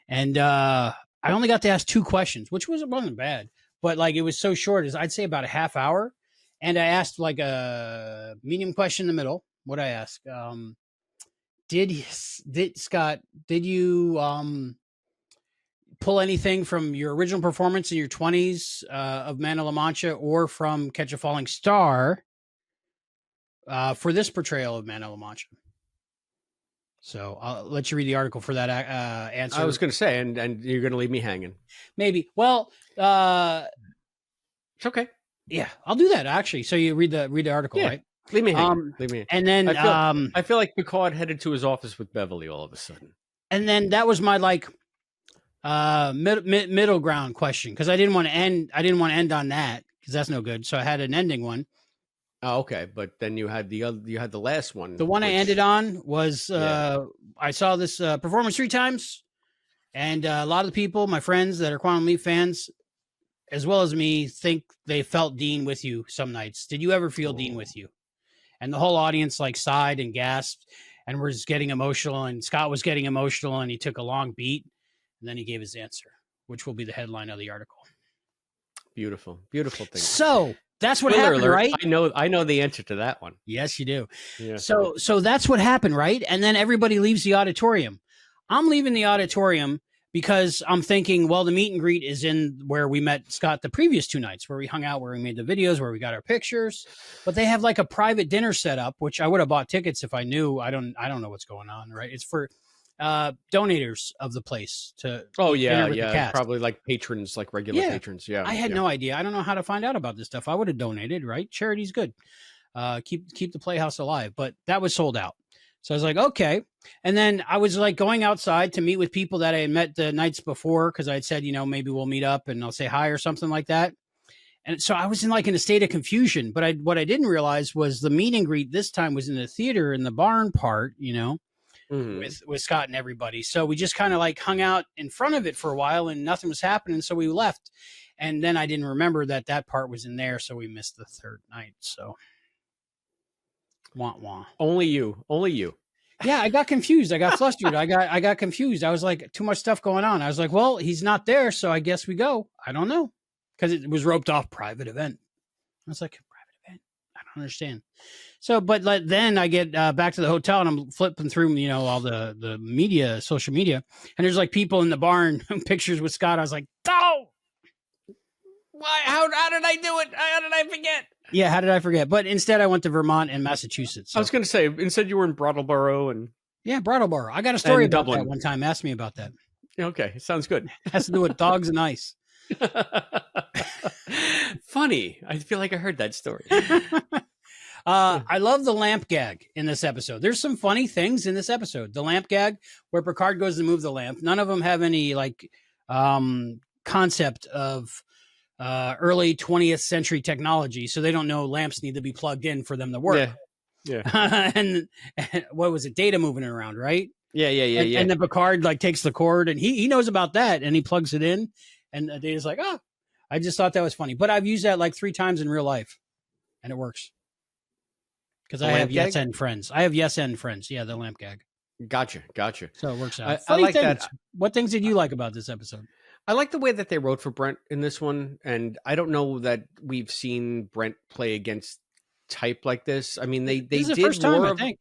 And I only got to ask 2 questions, which wasn't bad. But like it was so short, as I'd say about a half hour. And I asked like a medium question in the middle. What'd I ask? Scott, did you pull anything from your original performance in your 20s of Man of La Mancha or from Catch a Falling Star for this portrayal of Man of La Mancha? So I'll let you read the article for that answer. I was going to say, and you're going to leave me hanging. Maybe. Well, it's okay. Yeah, I'll do that actually. So you read the article, right? Leave me hanging. Leave me. And then I feel like Picard headed to his office with Beverly all of a sudden. And then that was my like middle ground question because I didn't want to end on that because that's no good. So I had an ending one. Oh, okay. But then you had the last one. The one I ended on was I saw this performance 3 times, and a lot of the people, my friends that are Quantum Leap fans, as well as me, think they felt Dean with you some nights. Did you ever feel Dean with you? And the whole audience like sighed and gasped and was getting emotional, and Scott was getting emotional, and he took a long beat, and then he gave his answer, which will be the headline of the article. Beautiful thing. So that's what happened, right? I know the answer to that one. Yes, you do. Yeah. So that's what happened, right? And then everybody leaves the auditorium. I'm leaving the auditorium because I'm thinking, well, the meet and greet is in where we met Scott the previous 2 nights, where we hung out, where we made the videos, where we got our pictures. But they have like a private dinner set up, which I would have bought tickets if I knew. I don't know what's going on, right? It's for donators of the place to dinner with the cast. Probably like patrons, like regular patrons. Yeah, I had no idea. I don't know how to find out about this stuff. I would have donated, right? Charity's good. Keep the Playhouse alive, but that was sold out. So I was like, okay. And then I was like going outside to meet with people that I had met the nights before because I had said, maybe we'll meet up and I'll say hi or something like that. And so I was in a state of confusion. But what I didn't realize was the meet and greet this time was in the theater in the barn part, with Scott and everybody. So we just kind of hung out in front of it for a while and nothing was happening. So we left. And then I didn't remember that part was in there. So we missed the third night. So wah wah. Only you. Yeah, I got confused. I got flustered. I got confused. I was like, too much stuff going on. I was like, well, he's not there, so I guess we go. I don't know. Because it was roped off private event. I was like, private event? I don't understand. So, but then I get back to the hotel and I'm flipping through, all the media, social media, and there's people in the barn, pictures with Scott. I was like, oh! Why? How did I do it? How did I forget? Yeah, how did I forget? But instead, I went to Vermont and Massachusetts. So. I was going to say, instead you were in Brattleboro and... Yeah, Brattleboro. I got a story about Dublin. that one time. Ask me about that. Okay, sounds good. It has to do with dogs and ice. Funny. I feel like I heard that story. I love the lamp gag in this episode. There's some funny things in this episode. The lamp gag where Picard goes to move the lamp. None of them have any concept of early 20th century technology, so they don't know lamps need to be plugged in for them to work. Yeah. and what was it? Data moving it around, right? Yeah. And then Picard takes the cord and he knows about that and he plugs it in, and Data's like, oh, I just thought that was funny. But I've used that 3 times in real life, and it works. Because I have yes and friends. Yeah, the lamp gag. Gotcha. So it works out. I like things. that. What things did you like about this episode? I like the way that they wrote for Brent in this one, and I don't know that we've seen Brent play against type like this. I mean, they this is did the first time, I think.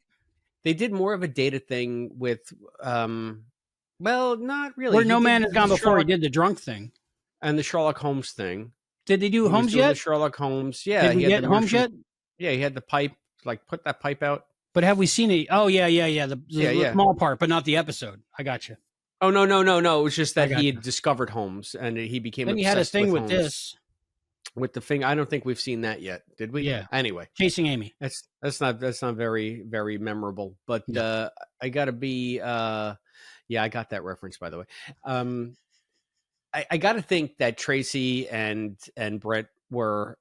They did more of a Data thing with, well, not really. Where No Man Has Gone Before, he did the drunk thing. And the Sherlock Holmes thing. Did they do He Holmes was doing yet? The Sherlock Holmes, yeah. Did we get Holmes yet? Yeah, he had the pipe, put that pipe out. But have we seen it? Oh, yeah. The small part, but not the episode. I got you. Oh, no. It was just that he had discovered Holmes, and he became then obsessed he had a thing with Holmes. this. With the thing, I don't think we've seen that yet, did we? Yeah. Anyway, Chasing Amy. That's not very very memorable. But I gotta be. I got that reference, by the way. I gotta think that Tracy and Brett were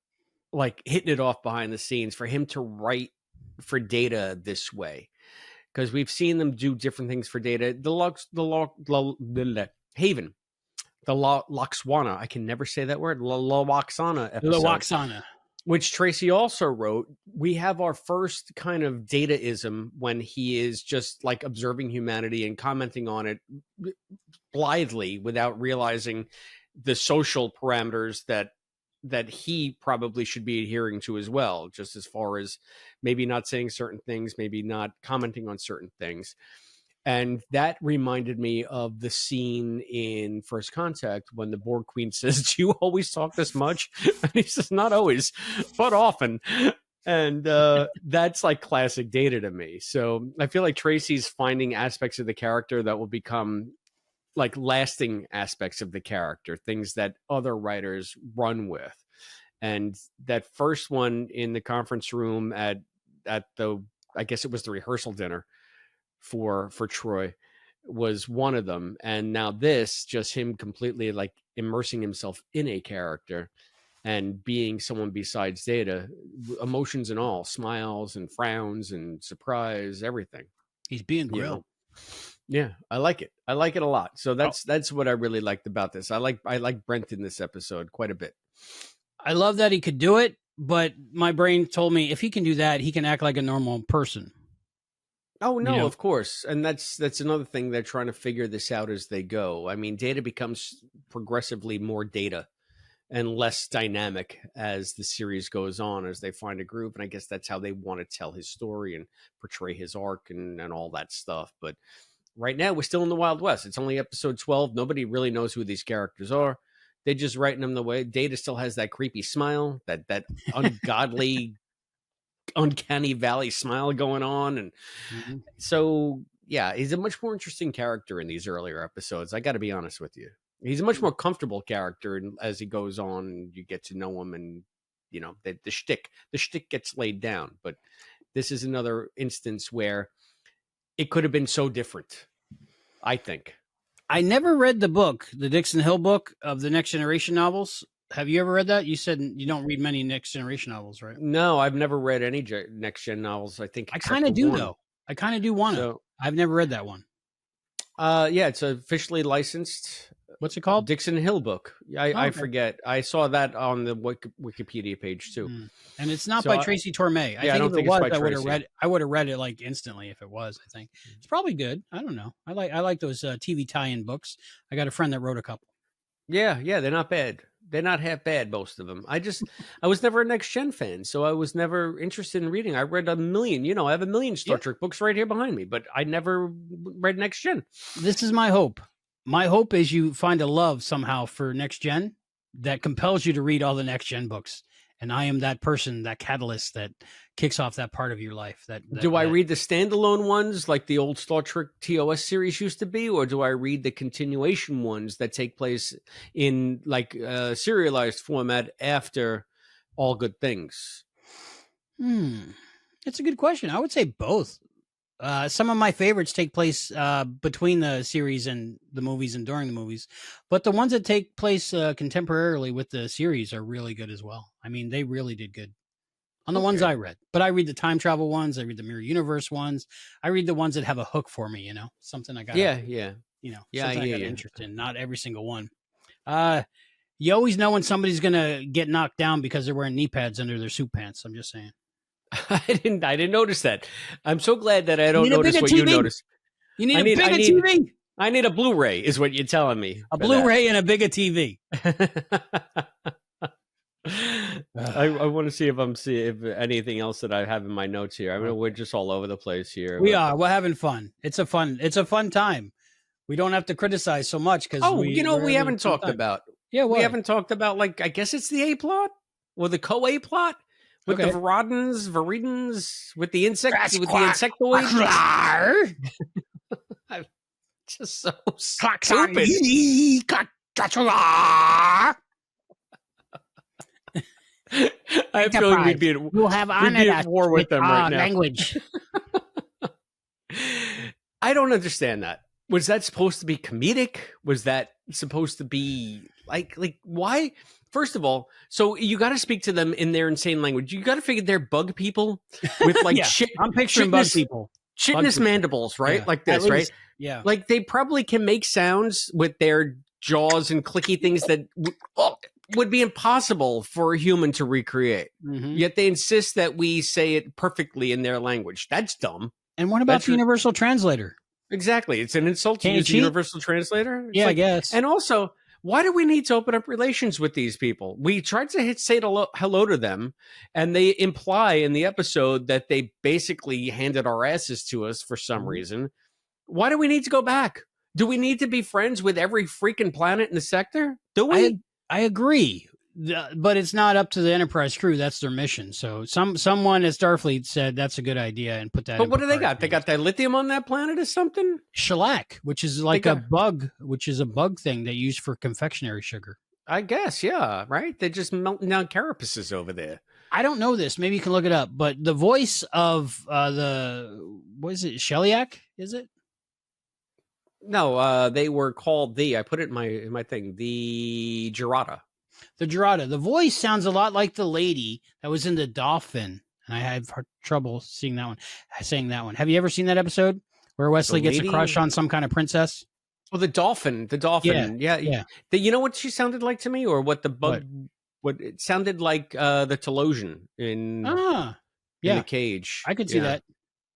hitting it off behind the scenes for him to write for Data this way, because we've seen them do different things for Data. Haven. The Loxwana, I can never say that word. Loxana episode. Loxana. Which Tracy also wrote. We have our first kind of Data-ism when he is just observing humanity and commenting on it blithely without realizing the social parameters that he probably should be adhering to as well, just as far as maybe not saying certain things, maybe not commenting on certain things. And that reminded me of the scene in First Contact when the Borg Queen says, "Do you always talk this much?" And he says, "Not always, but often." And that's classic Data to me. So I feel like Tracy's finding aspects of the character that will become lasting aspects of the character, things that other writers run with. And that first one in the conference room at the, I guess it was the rehearsal dinner for Troy, was one of them. And now this, just him completely immersing himself in a character and being someone besides Data, emotions and all, smiles and frowns and surprise, everything. He's being grilled. Yeah, I like it. I like it a lot. So that's what I really liked about this. I like Brent in this episode quite a bit. I love that he could do it, but my brain told me if he can do that, he can act like a normal person. Oh, no, of course. And that's another thing. They're trying to figure this out as they go. I mean, Data becomes progressively more Data and less dynamic as the series goes on, as they find a groove. And I guess that's how they want to tell his story and portray his arc and all that stuff. But right now, we're still in the Wild West. It's only episode 12. Nobody really knows who these characters are. They're just writing them the way. Data still has that creepy smile, that ungodly uncanny valley smile going on, and so he's a much more interesting character in these earlier episodes. I got to be honest with you, he's a much more comfortable character, and as he goes on, you get to know him, and the shtick gets laid down. But this is another instance where it could have been so different. I think. I never read the book, the Dixon Hill book of the Next Generation novels. Have you ever read that? You said you don't read many Next Generation novels, right? No, I've never read any Next Gen novels. I think I kind of do though. I kind of do want to. So, I've never read that one. Yeah, it's officially licensed. What's it called? Dixon Hill book. I okay. forget. I saw that on the Wikipedia page too. And it's not by Tracy Torme. I don't think it's by I would have Tracy. read. I would have read it like instantly if it was. I think it's probably good. I don't know. I like those TV tie-in books. I got a friend that wrote a couple. Yeah, they're not bad. They're not half bad, most of them. I was never a Next Gen fan, so I was never interested in reading. I read a million. I have a million Star Trek books right here behind me, but I never read Next Gen. This is my hope. My hope is you find a love somehow for Next Gen that compels you to read all the Next Gen books. And I am that person, that catalyst that kicks off that part of your life. Do I read the standalone ones like the old Star Trek TOS series used to be, or do I read the continuation ones that take place in like serialized format after All Good Things? That's a good question. I would say both. Some of my favorites take place between the series and the movies and during the movies, but the ones that take place contemporarily with the series are really good as well. I mean, they really did good on the ones I read, but I read the time travel ones. I read the mirror universe ones. I read the ones that have a hook for me, something I got. Something I got interest in, not every single one. You always know when somebody's going to get knocked down because they're wearing knee pads under their suit pants. I'm just saying. I didn't notice that. I'm so glad that I don't notice what you notice. You need a bigger TV. I need a Blu-ray is what you're telling me. A Blu-ray and a bigger TV. I want to see if anything else that I have in my notes here. I mean, we're just all over the place here. We are. We're having fun. It's a fun time. We don't have to criticize so much because we haven't talked about. Yeah, we haven't talked about I guess it's the A plot or the co-A plot. With the Viridans, with the insects, with the insectoids. I'm just so stupid. I have feeling we'd be at war with them right now. Language. I don't understand that. Was that supposed to be comedic? Was that supposed to be like why? First of all, so you got to speak to them in their insane language. You got to figure they're bug people with shit. I'm picturing bug people. Chitinous mandibles, right? Yeah. Like this, right? Yeah. Like they probably can make sounds with their jaws and clicky things that would be impossible for a human to recreate. Mm-hmm. Yet they insist that we say it perfectly in their language. That's dumb. And what about the Universal Translator? Exactly. It's an insult to use the Universal Translator. I guess. And also, why do we need to open up relations with these people? We tried to say hello to them, and they imply in the episode that they basically handed our asses to us for some reason. Why do we need to go back? Do we need to be friends with every freaking planet in the sector? Do we? I agree. But it's not up to the Enterprise crew. That's their mission. So someone at Starfleet said that's a good idea and put that. But what do they got? They got dilithium on that planet or something? Shellac, which is like a bug thing they use for confectionery sugar. I guess, yeah, right? They're just melting down carapaces over there. I don't know this. Maybe you can look it up. But the voice of what is it? Shellyak? Is it? No, they were called I put it in my thing, the Gerada. The Gerada. The voice sounds a lot like the lady that was in the Dolphin, and I have trouble saying that one. Have you ever seen that episode where Wesley gets a crush on some kind of princess? Oh, the Dolphin. Yeah. You know what she sounded like to me, or what the bug? What it sounded like the Telosian in the cage. I could see that.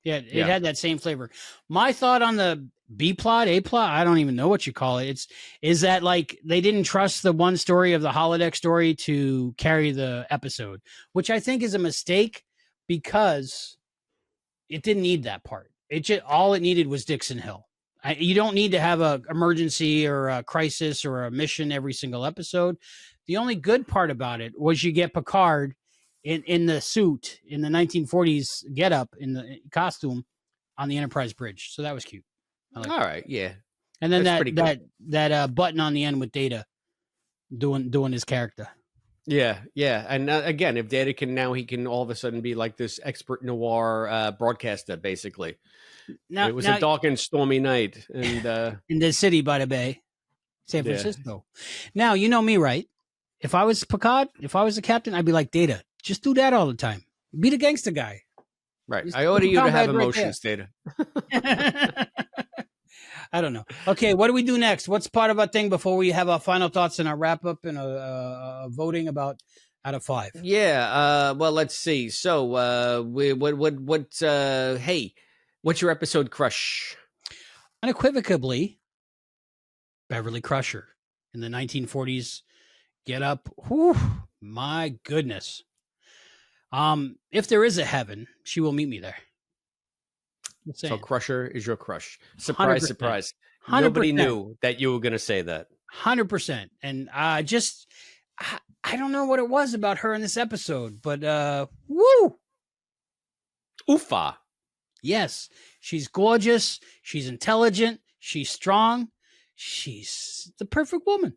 Yeah, it had that same flavor. My thought on the B plot, A plot, I don't even know what you call it. Is that like they didn't trust the one story of the holodeck story to carry the episode, which I think is a mistake because it didn't need that part. All it needed was Dixon Hill. You don't need to have an emergency or a crisis or a mission every single episode. The only good part about it was you get Picard in the suit, in the 1940s getup, in the costume on the Enterprise bridge. So that was cute. All right, yeah. And then that button on the end with Data doing his character. Yeah, yeah. And again, if Data can now, he can all of a sudden be like this expert noir broadcaster, basically. Now, It was a dark and stormy night. And in the city by the bay, San Yeah. Francisco. Now, you know me, right? If I was Picard, if I was the captain, I'd be like, Data, just do that all the time. Be the gangster guy. right. Just I order put you to combat have right emotions, Data. I don't know. Okay, what do we do next? What's part of our thing before we have our final thoughts and our wrap up and a voting about out of 5? Yeah. Well, let's see. So, hey, what's your episode crush? Unequivocally, Beverly Crusher in the 1940s. Get up. Whew, my goodness. If there is a heaven, she will meet me there. Just So saying. Crusher is your crush. Surprise, 100%. surprise. 100%. Nobody knew that you were going to say that. 100%. And I don't know what it was about her in this episode, but woo! Oofa. Yes, she's gorgeous. She's intelligent. She's strong. She's the perfect woman.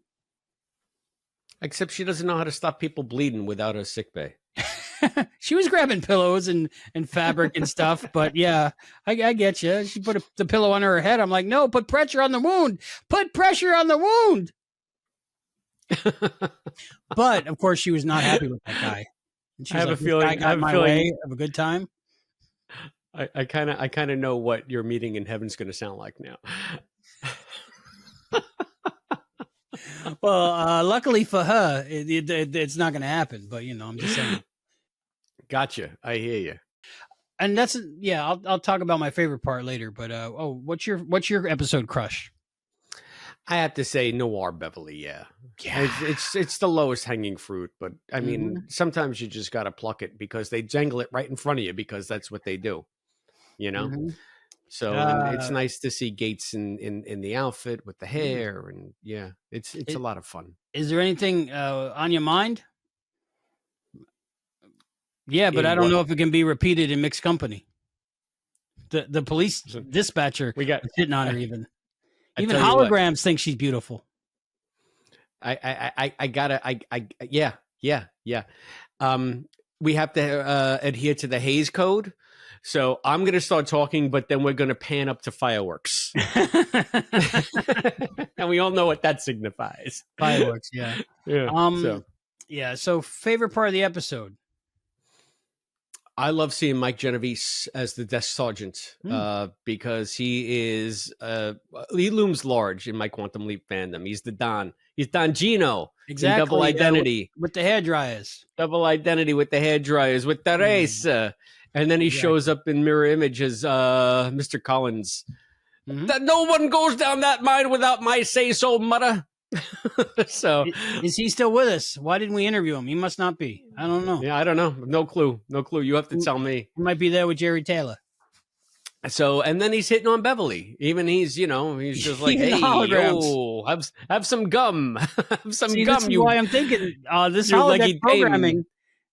Except she doesn't know how to stop people bleeding without a sick bay. She was grabbing pillows and fabric and stuff, but yeah, I get you. She put the pillow on her head. I'm like, no, put pressure on the wound. Put pressure on the wound. But of course, she was not happy with that guy. And she's I have like, a feeling. I got my way of a good time. I kind of know what your meeting in heaven's going to sound like now. Well, luckily for her, it's not going to happen. But I'm just saying. Gotcha. I hear you. And that's I'll talk about my favorite part later. But what's your episode crush? I have to say Noir Beverly. Yeah. It's the lowest hanging fruit, but I mean, sometimes you just got to pluck it because they jangle it right in front of you because that's what they do. So it's nice to see Gates in the outfit with the hair, and yeah, it's a lot of fun. Is there anything on your mind? Yeah, but I don't know if it can be repeated in mixed company. The police dispatcher We got hitting on her even tell you what. holograms think she's beautiful. I gotta yeah. We have to adhere to the Hays Code. So I'm going to start talking, but then we're going to pan up to fireworks. And we all know what that signifies. Fireworks, yeah. Yeah. So favorite part of the episode? I love seeing Mike Genovese as the desk sergeant because he looms large in my Quantum Leap fandom. He's the Don. He's Don Gino. Exactly. Double identity. With the hair dryers. Double identity with the hair dryers, with Teresa. And then he shows up in mirror image as Mr. Collins. That no one goes down that mine without my say-so, mother. So is he still with us? Why didn't we interview him? He must not be. I don't know. Yeah, I don't know. No clue. You have to tell me. He might be there with Jerry Taylor. So, and then he's hitting on Beverly. Even he's just like, hey, have some gum. Have some gum. This is why I'm thinking this holodeck programming.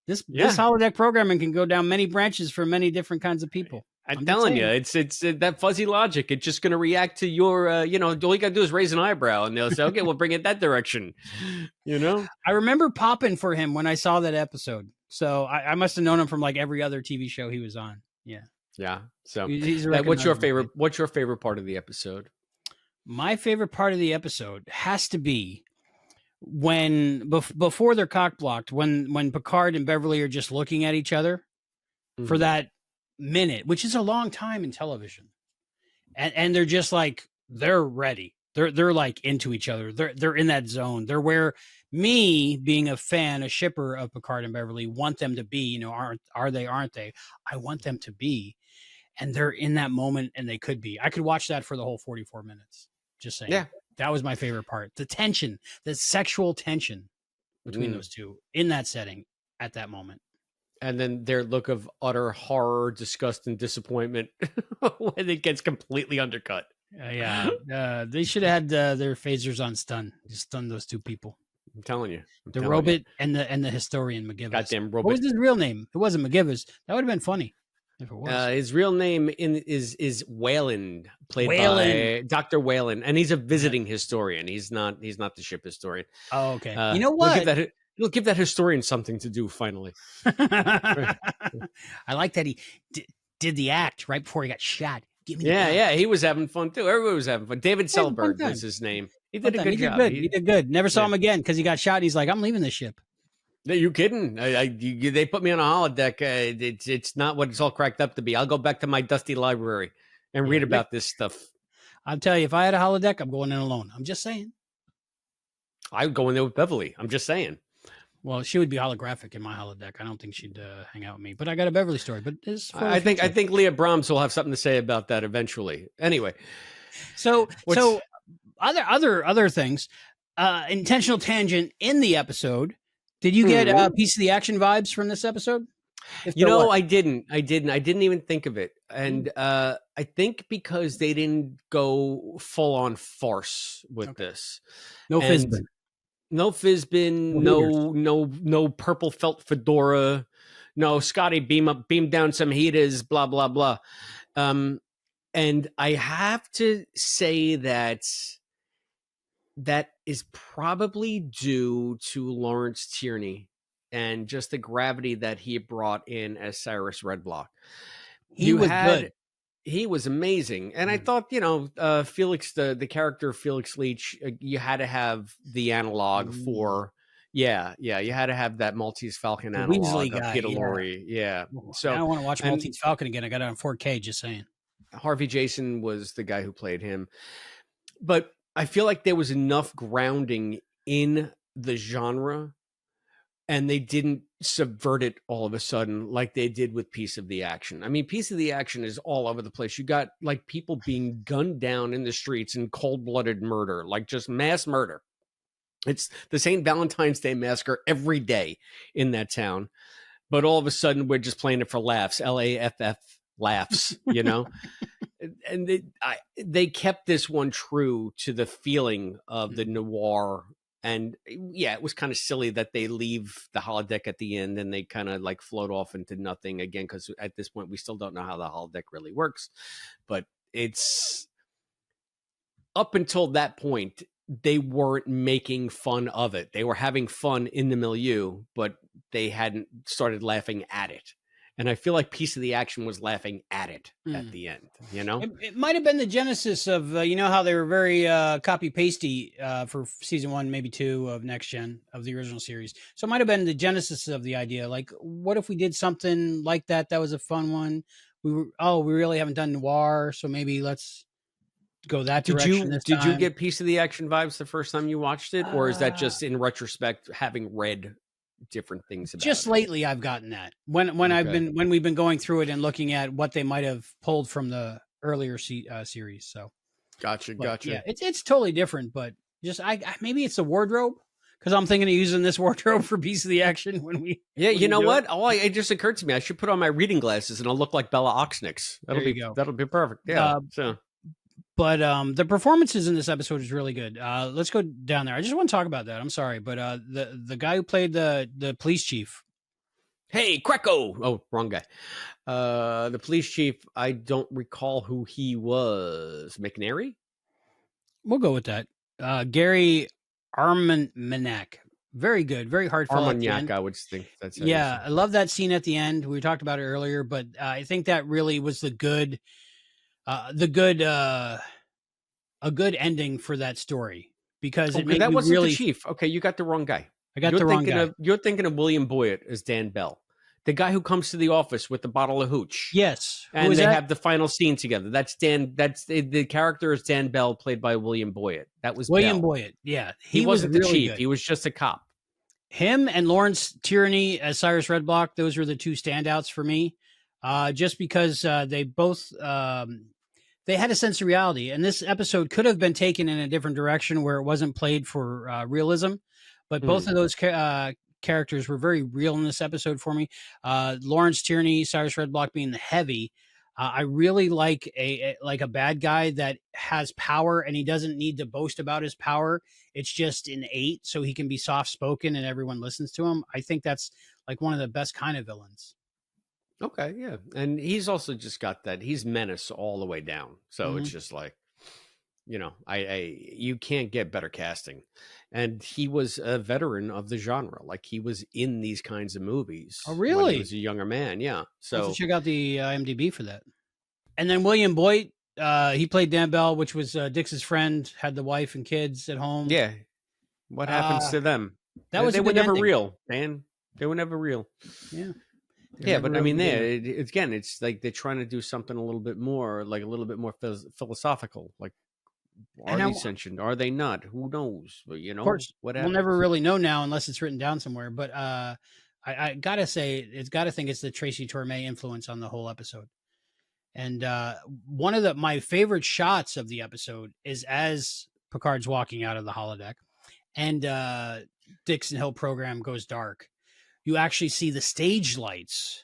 This holodeck programming can go down many branches for many different kinds of people. I'm telling you, it's that fuzzy logic. It's just going to react to your, all you got to do is raise an eyebrow, and they'll say, okay, we'll bring it that direction. I remember popping for him when I saw that episode. So I must have known him from like every other TV show he was on. Yeah. Yeah. So what's your favorite part of the episode? My favorite part of the episode has to be when before they're cock blocked, when Picard and Beverly are just looking at each other for that minute, which is a long time in television, and they're just like they're ready. They're like into each other. They're in that zone. They're where me, being a fan, a shipper of Picard and Beverly, want them to be. Aren't they? I want them to be, and they're in that moment, and they could be. I could watch that for the whole 44 minutes. Just saying. Yeah. That was my favorite part. The tension, the sexual tension between those two in that setting at that moment. And then their look of utter horror, disgust, and disappointment when it gets completely undercut. They should have had their phasers on stun. Just stun those two people. I'm telling you. The robot and the historian McGivers. Goddamn robot. What was his real name? It wasn't McGivers. That would have been funny. If it was. His real name is Wayland, played by Dr. Wayland, and he's a visiting historian. He's not the ship historian. Oh, okay. You know what? It'll give that historian something to do finally. I like that he did the act right before he got shot. Give me the gun. Yeah, he was having fun too. Everybody was having fun. David He had a fun Selberg time. was his name. He Fun did a time. good job. He did good. Never saw him again because he got shot. And he's like, I'm leaving this ship. Are you kidding? They put me on a holodeck. It's not what it's all cracked up to be. I'll go back to my dusty library and read about this stuff. I'll tell you, if I had a holodeck, I'm going in alone. I'm just saying. I would go in there with Beverly. I'm just saying. Well, she would be holographic in my holodeck. I don't think she'd hang out with me. But I got a Beverly story. But I think Leah Brahms will have something to say about that eventually. Anyway, so other things. Intentional tangent in the episode. Did you get piece of the action vibes from this episode? I didn't. I didn't even think of it. And I think because they didn't go full on farce with this. No Fizbin. No Fizbin, no purple felt fedora, no Scotty beam down some heaters, blah blah blah. And I have to say that is probably due to Lawrence Tierney and just the gravity that he brought in as Cyrus Redblock. He was good. He was amazing. And I thought, Felix, the character of Felix Leach, you had to have the analog for, you had to have that Maltese Falcon analog Weasley of guy, Peter Lorre. Yeah. So I don't want to watch Maltese Falcon again. I got it on 4K, just saying. Harvey Jason was the guy who played him. But I feel like there was enough grounding in the genre and they didn't subvert it all of a sudden like they did with Piece of the Action. I mean, Piece of the Action is all over the place. You got like people being gunned down in the streets in cold-blooded murder, like just mass murder. It's the St. Valentine's Day massacre every day in that town. But all of a sudden we're just playing it for laughs, LAFF laughs, And they kept this one true to the feeling of the noir. And it was kind of silly that they leave the holodeck at the end and they kind of like float off into nothing again, because at this point we still don't know how the holodeck really works. But it's up until that point, they weren't making fun of it. They were having fun in the milieu, but they hadn't started laughing at it. And I feel like Piece of the Action was laughing at it at the end, It might have been the genesis of, how they were very copy-pasty for season 1, maybe 2 of Next Gen, of the original series. So it might have been the genesis of the idea. Like, what if we did something like that? That was a fun one. We really haven't done noir, so maybe let's go that direction this time. Did you get Piece of the Action vibes the first time you watched it? Or is that just in retrospect, having read different things about just it? Lately I've gotten that when we've been going through it and looking at what they might have pulled from the earlier series. So gotcha. Yeah, it's totally different, but just maybe it's the wardrobe, because I'm thinking of using this wardrobe for Piece of the Action when we. Yeah, you know what? It just occurred to me. I should put on my reading glasses and I'll look like Bella Oxnix. That'll be perfect. Yeah. But the performances in this episode is really good. Let's go down there. I just want to talk about that. I'm sorry, but the guy who played the police chief. Hey, Kreko! Oh, wrong guy. The police chief, I don't recall who he was. McNary? We'll go with that. Gary Armagnac. Very good. Very heartfelt. Armagnac, I would think. That's I love that scene at the end. We talked about it earlier, but I think that really was a good ending for that story, because that wasn't the chief. Okay, you got the wrong guy. The wrong guy. You're thinking of William Boyd as Dan Bell, the guy who comes to the office with the bottle of hooch. Yes, and they have the final scene together. That's Dan. That's the character is Dan Bell, played by William Boyd. That was William Bell. Boyd. Yeah, he wasn't the really chief. good. He was just a cop. Him and Lawrence Tierney as Cyrus Redblock. Those were the two standouts for me, just because they both. They had a sense of reality, and this episode could have been taken in a different direction where it wasn't played for realism, but both of those characters were very real in this episode for me. Lawrence Tierney, Cyrus Redblock being the heavy. I really like a bad guy that has power, and he doesn't need to boast about his power. It's just innate, so he can be soft spoken and everyone listens to him. I think that's like one of the best kind of villains. Okay, yeah. And he's also just got that. He's menace all the way down. So it's just like, you can't get better casting. And he was a veteran of the genre. Like, he was in these kinds of movies. Oh, when really? he was a younger man. Yeah. I'll So have to check out the IMDb for that. And then William Boyd, he played Dan Bell, which was Dix's friend, had the wife and kids at home. yeah, what happens to them? That was they a were good never ending. real, man. They were never real. Yeah. Yeah, but I mean, again, it's like they're trying to do something a little bit more, like a little bit more philosophical. Like, are they sentient? Are they not? Who knows? But of course, what we'll happens? never really know now unless it's written down somewhere. But I gotta say, think it's the Tracy Torme influence on the whole episode. And one of my favorite shots of the episode is as Picard's walking out of the holodeck, and Dixon Hill program goes dark. You actually see the stage lights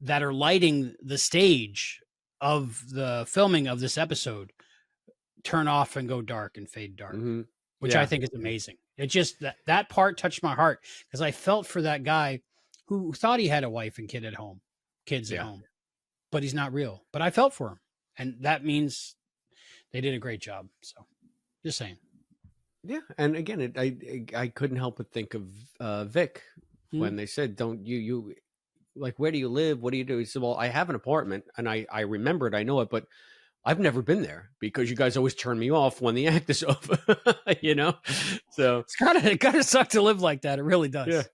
that are lighting the stage of the filming of this episode turn off and go dark and fade dark, which I think is amazing. It just, that part touched my heart because I felt for that guy who thought he had a wife and kids at home, but he's not real. But I felt for him. And that means they did a great job. So just saying. Yeah. And again, I couldn't help but think of Vic when they said, don't you like, where do you live? What do you do? He said, well, I have an apartment, and I remember it. I know it, but I've never been there because you guys always turn me off when the act is over, So it kind of suck to live like that. It really does. Yeah.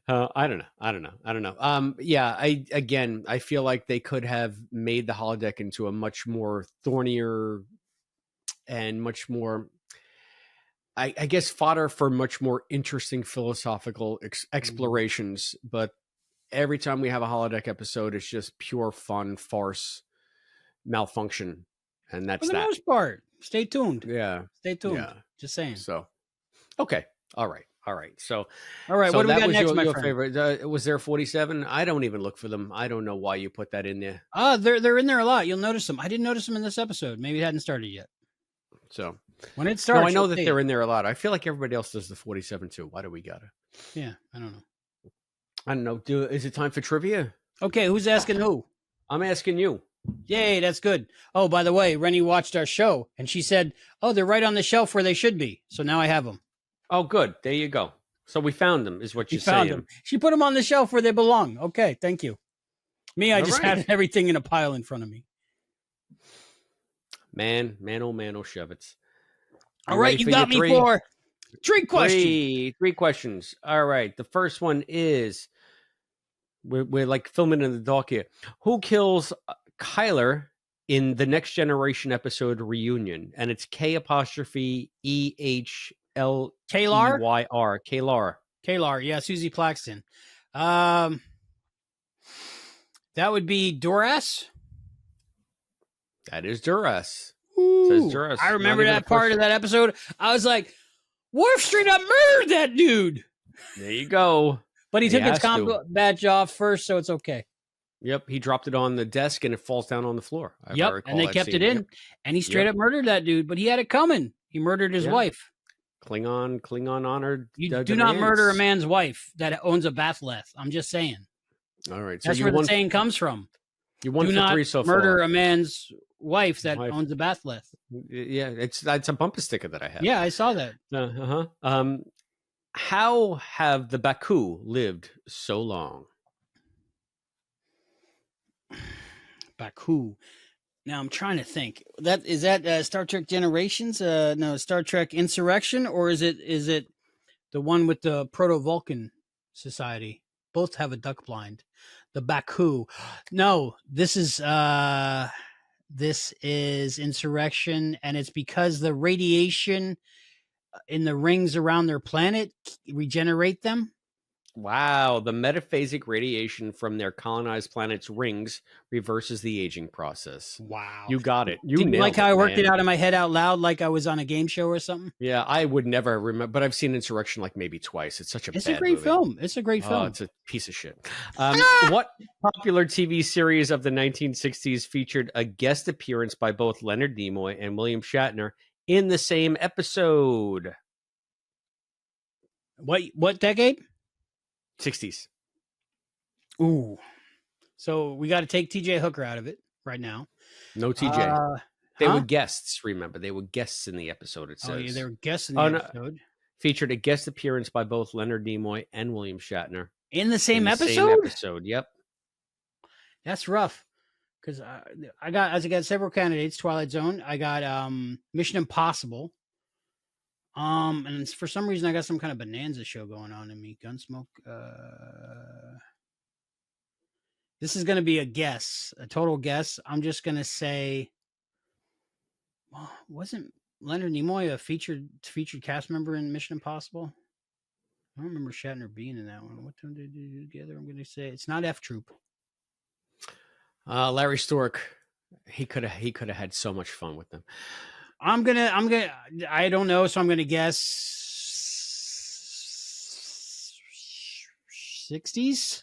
I don't know. Yeah. I feel like they could have made the holodeck into a much more thornier and much more, I guess, fodder for much more interesting philosophical explorations. But every time we have a holodeck episode, it's just pure fun, farce, malfunction. And that's for the most part. Stay tuned. Yeah. Stay tuned. Yeah. Just saying. So, okay. All right. So, what do we got next, my your friend? favorite. Was there 47? I don't even look for them. I don't know why you put that in there. They're in there a lot. You'll notice them. I didn't notice them in this episode. Maybe it hadn't started yet. So when it starts, I know that they're in there a lot. I feel like everybody else does the 47 too. Why do we gotta? Yeah, I don't know. I don't know. Is it time for trivia? Okay, who's asking who? I'm asking you. Yay, that's good. Oh, by the way, Rennie watched our show and she said, "Oh, they're right on the shelf where they should be." So now I have them. Oh, good. There you go. So we found them, is what you found saying. them. She put them on the shelf where they belong. Okay, thank you. Me, I just had everything in a pile in front of me. Man, oh, Shevitz. All right, you got me for three questions. Three questions. All right. The first one is, we're like filming in the dark here. Who kills Kyler in the Next Generation episode Reunion? And it's K''EHLEYR. K'Ehleyr, yeah, Susie Plaxton. That would be Duras. That is Duras. Says Duras. I remember that part of that episode. I was like, Worf straight up murdered that dude. There you go. But he took his combat badge off first, so it's okay. Yep, he dropped it on the desk and it falls down on the floor. Yep, and they kept it in, and he straight up murdered that dude, but he had it coming. He murdered his wife. Klingon honored. You do not murder a man's wife that owns a bathleth. I'm just saying. All right. So that's where the saying comes from. You won for three so far. Murder a man's wife that owns a bathleth. Yeah, that's a bumper sticker that I have. Yeah, I saw that. How have the Baku lived so long? Baku. Now I'm trying to think. Is that Star Trek Generations? No, Star Trek Insurrection, or is it the one with the Proto Vulcan Society? Both have a duck blind. The Baku. No, this is Insurrection, and it's because the radiation in the rings around their planet regenerate them. Wow, the metaphasic radiation from their colonized planet's rings reverses the aging process. Wow. You got it. You like how I worked it out in my head out loud like I was on a game show or something? Yeah, I would never remember, but I've seen Insurrection like maybe twice. It's such a It's a great film. It's a great film. It's a piece of shit. What popular TV series of the 1960s featured a guest appearance by both Leonard Nimoy and William Shatner in the same episode? What decade? 60s. Ooh. So we got to take TJ Hooker out of it right now. No TJ. They were guests, remember. They were guests in the episode, it says. Oh, yeah, they were guests in the episode. Featured a guest appearance by both Leonard Nimoy and William Shatner. In the same episode? Same episode, yep. That's rough. Because I got several candidates. Twilight Zone. I got Mission Impossible. And for some reason I got some kind of Bonanza show going on in me. Gunsmoke. This is going to be a guess, a total guess. I'm just going to say, well, wasn't Leonard Nimoy a featured cast member in Mission Impossible? I don't remember Shatner being in that one. What time did they do together? I'm going to say it's not F Troop. Larry Stork, he could have had so much fun with them. I don't know, so I'm gonna guess 60s.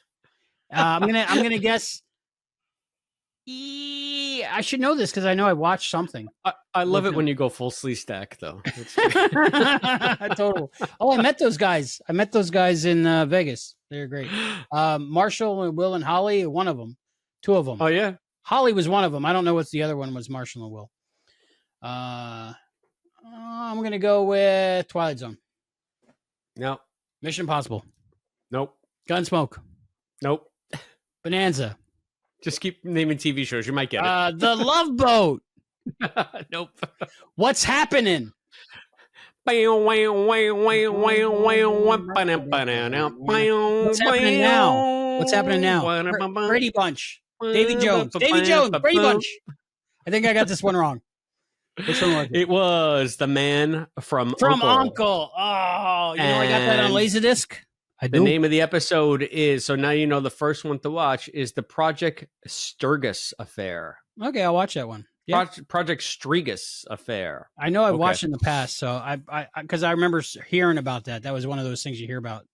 I'm gonna guess. I should know this because I know I watched something. I love it when you go full sleeve stack, though. Total. Oh, I met those guys. In Vegas. They're great. Marshall and Will and Holly, one of them. Two of them. Oh, yeah. Holly was one of them. I don't know what's the other one was. Marshall and Will. I'm going to go with Twilight Zone. No. Mission Impossible. Nope. Gunsmoke. Nope. Bonanza. Just keep naming TV shows. You might get it. The Love Boat. Nope. What's happening? What's happening now? What's happening now? Brady Bunch. Davy Jones. Brady Bunch. I think I got this one wrong. Which one was it? It was The Man from Uncle. Oh, you know I got that on Laserdisc? I do. The name of the episode is, so now you know the first one to watch is the Project Sturgis Affair. Okay, I'll watch that one. Yeah. Project Strigas Affair. I know I've watched in the past, so I because I remember hearing about that. That was one of those things you hear about.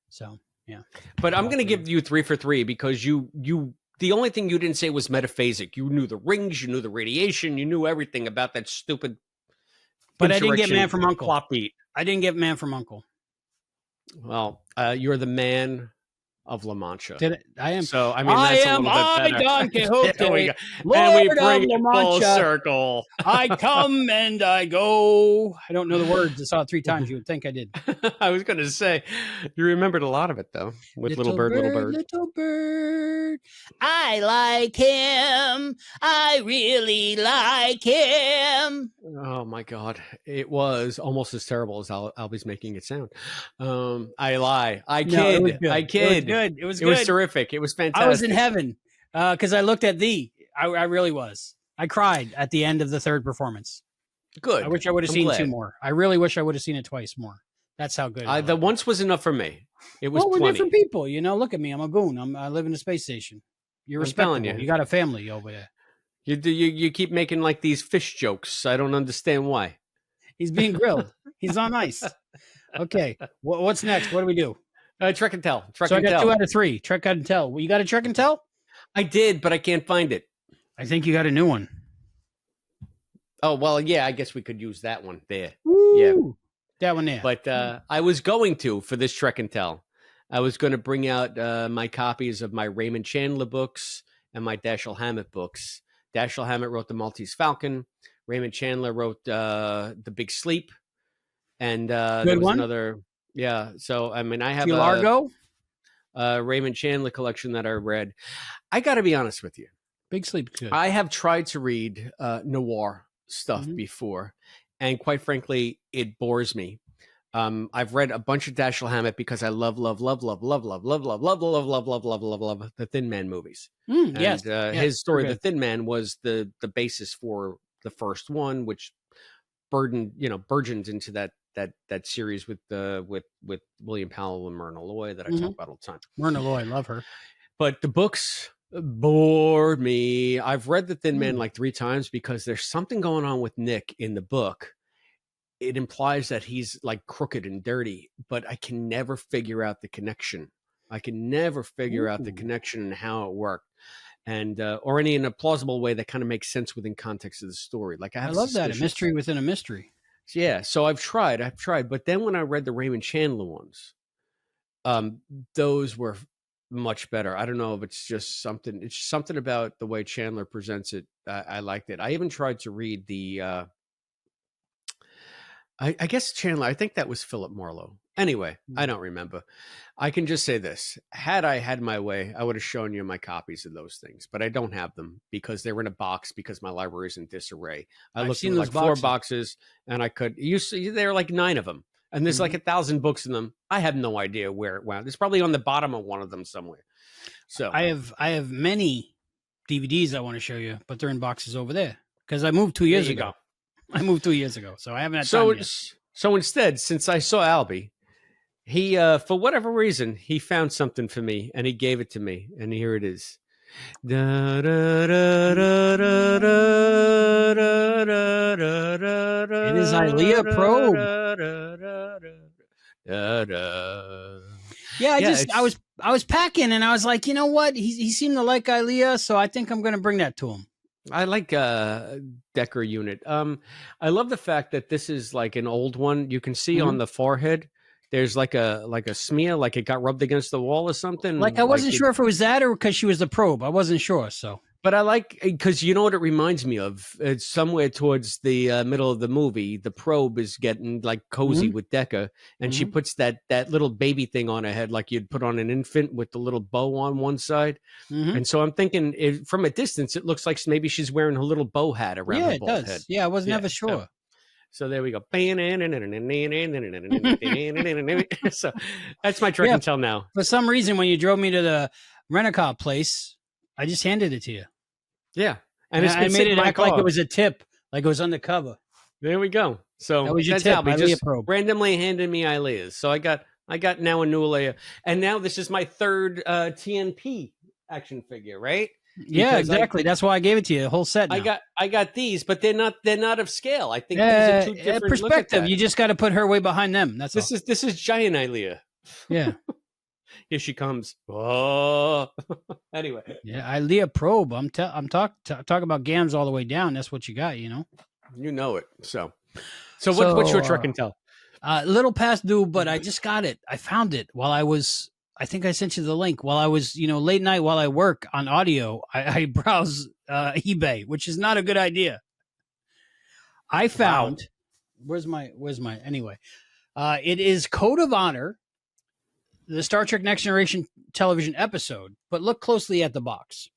So, yeah. But I'm going to give you 3 for 3 because you the only thing you didn't say was metaphasic. You knew the rings, you knew the radiation, you knew everything about that stupid. But I didn't get Man from Uncle. Plot beat. I didn't get Man from Uncle. Well, you're the man of La Mancha. I am. So I mean, that's a little bit better. Don Quixote, There we go. Lord and we of bring La it full Mancha. circle. I come and I go. I don't know the words. I saw it 3 times. You would think I did. I was going to say, you remembered a lot of it, though, with Little Bird. Little bird. I like him. I really like him. Oh, my God. It was almost as terrible as Albie's making it sound. I lie. I kid. No, I kid. It was good. It was terrific. It was fantastic. I was in heaven because I looked at thee. I really was. I cried at the end of the 3rd performance. Good. I wish I would have seen 2 more. I really wish I would have seen it twice more. That's how good. The once was enough for me. It was we're plenty. different people. You know, look at me. I'm a goon. I live in a space station. You're respectable. You got a family over there. You keep making like these fish jokes. I don't understand why. He's being grilled. He's on ice. Okay. What's next? What do we do? Trek and Tell. So I got 2 out of 3. Trek and Tell. Well, you got a Trek and Tell? I did, but I can't find it. I think you got a new one. Oh, well, yeah, I guess we could use that one there. Woo! Yeah. That one there. But I was going to, for this Trek and Tell, I was going to bring out my copies of my Raymond Chandler books and my Dashiell Hammett books. Dashiell Hammett wrote The Maltese Falcon. Raymond Chandler wrote The Big Sleep. And there was another... Yeah, so, I mean, I have a Raymond Chandler collection that I read. I got to be honest with you. Big Sleep. Good. I have tried to read noir stuff before, and quite frankly, it bores me. I've read a bunch of Dashiell Hammett because I love the Thin Man movies. Yes. His story, The Thin Man, was the basis for the first one, which burgeoned into that series with William Powell and Myrna Loy that I talk about all the time. Myrna Loy, love her. But the books bored me. I've read The Thin Man like 3 times because there's something going on with Nick in the book. It implies that he's like crooked and dirty, but I can never figure out the connection. I can never figure out the connection and how it worked. And or any in a plausible way that kind of makes sense within context of the story. Like I love that, a mystery within a mystery. Yeah, so I've tried, but then when I read the Raymond Chandler ones, those were much better. I don't know if it's just something. It's something about the way Chandler presents it. I liked it. I even tried to read the. I guess Chandler. I think that was Philip Marlowe. Anyway, I don't remember. I can just say this: had I had my way, I would have shown you my copies of those things, but I don't have them because they were in a box because my library is in disarray. I've looked seen through those like 4 boxes. boxes, and I could. You see, there are like 9 of them, and there's like 1,000 books in them. I have no idea where it went. It's probably on the bottom of one of them somewhere. So I have many DVDs I want to show you, but they're in boxes over there because I moved 2 years ago. I moved 2 years ago, so I haven't had time yet. So instead, since I saw Albie, he for whatever reason he found something for me and he gave it to me, and here it is. It is Ilea Probe. Yeah, I was packing and I was like, you know what? He seemed to like Ilea, so I think I'm going to bring that to him. I like Decker unit. I love the fact that this is like an old one. You can see on the forehead there's like a smear, like it got rubbed against the wall or something. Like I wasn't sure if it was that or because she was the probe. I wasn't sure. So, but I like because you know what it reminds me of. It's somewhere towards the middle of the movie. The probe is getting like cozy with Decker, and she puts that little baby thing on her head, like you'd put on an infant with the little bow on one side. And so I'm thinking, from a distance, it looks like maybe she's wearing her little bow hat around her bald head. Yeah, I was never sure. So there we go. So that's my Trek and Tell now. For some reason, when you drove me to the rent-a-car place, I just handed it to you. Yeah, and I made it act like it was a tip, like it was undercover. There we go. So that was your that's tip. Albie just randomly handed me Ilea's. So I got now a new Ilea, and now this is my 3rd TNP action figure, right? Yeah, exactly. That's why I gave it to you, a whole set. Now. I got these, but they're not of scale. I think these are 2 different perspective. You just got to put her way behind them. That's this is giant Ilea. Yeah. Here she comes. Oh, anyway. Yeah, Ilea Probe. I'm talking about gams all the way down. That's what you got, you know. You know it. So what's your Trek and Tell? Little past due, but I just got it. I found it while I was. I think I sent you the link while I was, late night while I work on audio. I browse eBay, which is not a good idea. I found. Wow. Where's my anyway? It is Code of Honor, the Star Trek Next Generation television episode, but look closely at the box.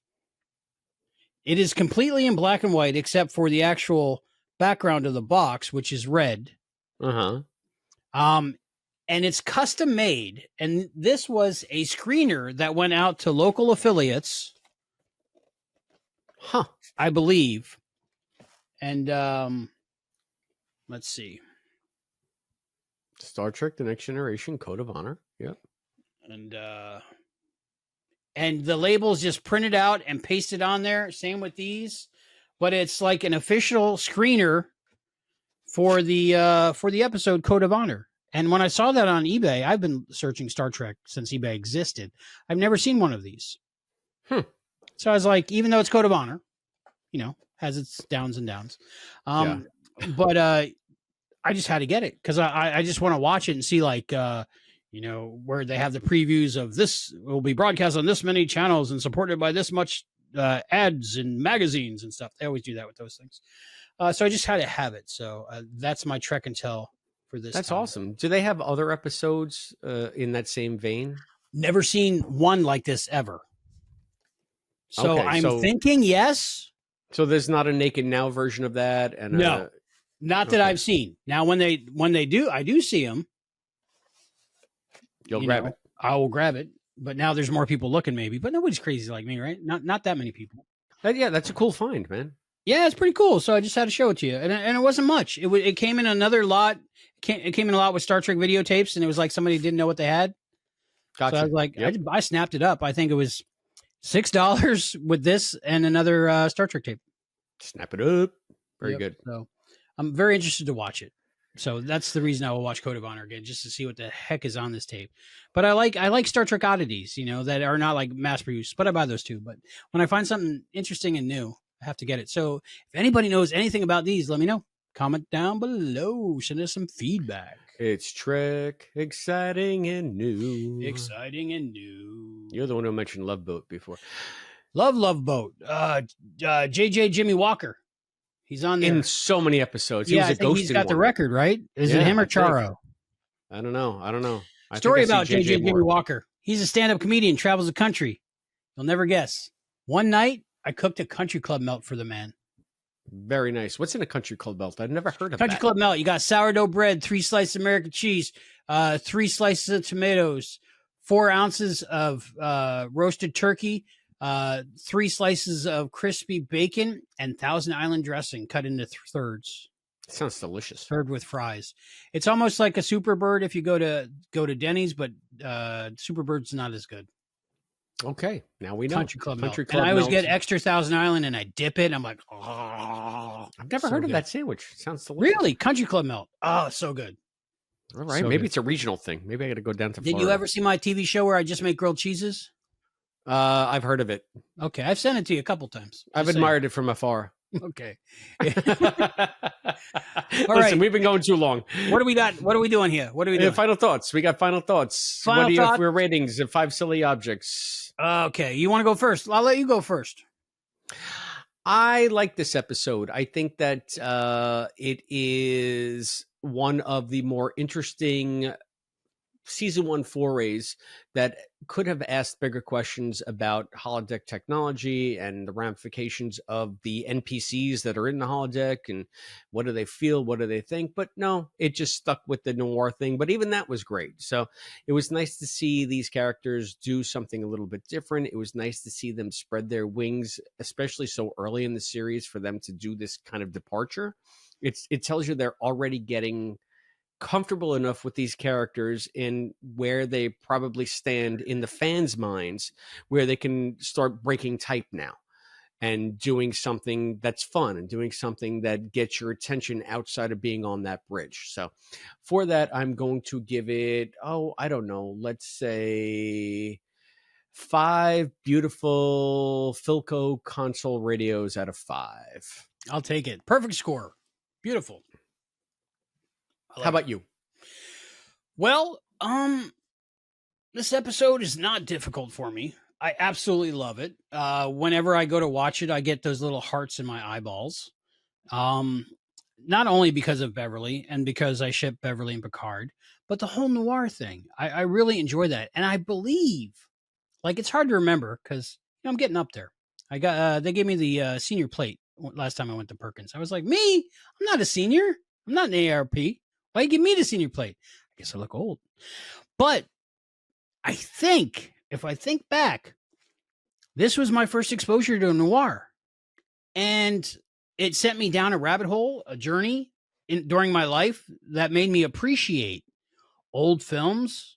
It is completely in black and white except for the actual background of the box, which is red. And it's custom made. And this was a screener that went out to local affiliates. I believe. And let's see. Star Trek The Next Generation Code of Honor. Yep. And the label's just printed out and pasted on there. Same with these. But it's like an official screener for the episode Code of Honor. And when I saw that on eBay, I've been searching Star Trek since eBay existed. I've never seen one of these. So I was like, even though it's Code of Honor, has its downs and downs. But I just had to get it because I just want to watch it and see where they have the previews of this will be broadcast on this many channels and supported by this much ads and magazines and stuff. They always do that with those things. So I just had to have it. So that's my Trek and Tell. That's time. Awesome. Do they have other episodes in that same vein? Never seen one like this ever. So I'm thinking yes. So there's not a Naked Now version of that, and no, not that I've seen. Now when they do, I do see them. You'll grab it. I will grab it. But now there's more people looking, maybe. But nobody's crazy like me, right? Not that many people. That's a cool find, man. Yeah, it's pretty cool. So I just had to show it to you, and it wasn't much. It came in another lot. It came in a lot with Star Trek videotapes, and it was like somebody didn't know what they had. Gotcha. So I was like, I snapped it up. I think it was $6 with this and another Star Trek tape. Snap it up. Very good. So I'm very interested to watch it. So that's the reason I will watch Code of Honor again, just to see what the heck is on this tape. But I like Star Trek oddities, that are not like mass produced, but I buy those too. But when I find something interesting and new, I have to get it. So if anybody knows anything about these, let me know. Comment down below. Send us some feedback. It's Trek, exciting and new. Exciting and new. You're the one who mentioned Love Boat before. Love Boat. JJ Jimmy Walker. He's on there. In so many episodes. He Yeah, was I a think ghost he's in got the one. record, right? Is it Yeah, him or I think. Charo? I don't know. Story about JJ JJ Jimmy Walker. He's a stand-up comedian, travels the country. You'll never guess. One night, I cooked a country club melt for the man. Very nice. What's in a country club melt? I've never heard of Country that. club melt. You got sourdough bread, 3 slices of American cheese, 3 slices of tomatoes, 4 ounces of roasted turkey, 3 slices of crispy bacon, and Thousand Island dressing cut into thirds. Sounds delicious. Served with fries. It's almost like a Super Bird if you go to Denny's, but Super Bird's not as good. Okay, now we know. Country club melt. Club And I always melt. get extra Thousand Island and I dip it. And I'm like, oh, I've never so heard of good. that sandwich. Sounds delicious. Really? Country club melt. Oh, so good. All right, So maybe good. it's a regional thing. Maybe I got to go down to Did Florida. you ever see my TV show where I just make grilled cheeses? I've heard of it. Okay, I've sent it to you a couple times. I've Just admired it from afar. saying. Okay. Listen, right. we've been going too long. What do we got? What are we doing here? What are we doing? Final thoughts. We got final thoughts. Final what do you thought- have for ratings of 5 silly objects? Okay, you want to go first? I'll let you go first. I like this episode. I think that it is one of the more interesting season 1 forays that could have asked bigger questions about holodeck technology and the ramifications of the NPCs that are in the holodeck and what do they feel, what do they think. But no, it just stuck with the noir thing. But even that was great. So it was nice to see these characters do something a little bit different. It was nice to see them spread their wings, especially so early in the series, for them to do this kind of departure. It tells you they're already getting comfortable enough with these characters in where they probably stand in the fans' minds, where they can start breaking type now and doing something that's fun and doing something that gets your attention outside of being on that bridge. So for that, I'm going to give it, I don't know, let's say 5 beautiful Philco console radios out of 5. I'll take it. Perfect score. Beautiful. How about you? Well, this episode is not difficult for me. I absolutely love it. Whenever I go to watch it, I get those little hearts in my eyeballs. Not only because of Beverly and because I ship Beverly and Picard, but the whole noir thing. I really enjoy that. And I believe, like, it's hard to remember because I'm getting up there. I got they gave me the senior plate last time I went to Perkins. I was like, me? I'm not a senior. I'm not an ARP. Why you give me the senior plate? I guess I look old. But I think, if I think back, this was my first exposure to noir. And it sent me down a rabbit hole, a journey during my life that made me appreciate old films,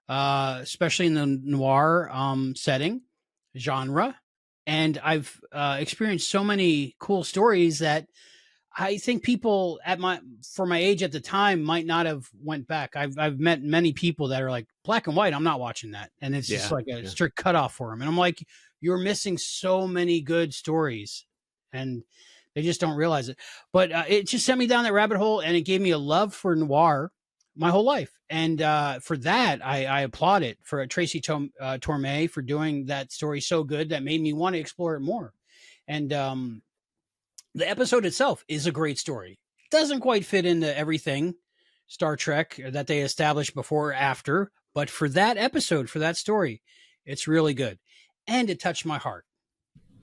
especially in the noir setting, genre. And I've experienced so many cool stories that I think people for my age at the time might not have went back. I've met many people that are like, black and white, I'm not watching that. And it's just like a strict cutoff for them. And I'm like, you're missing so many good stories and they just don't realize it. But it just sent me down that rabbit hole and it gave me a love for noir my whole life. And for that, I applaud it for Tracy Torme for doing that story so good that made me want to explore it more. And the episode itself is a great story. Doesn't quite fit into everything Star Trek that they established before or after, but for that episode, for that story, it's really good. And it touched my heart.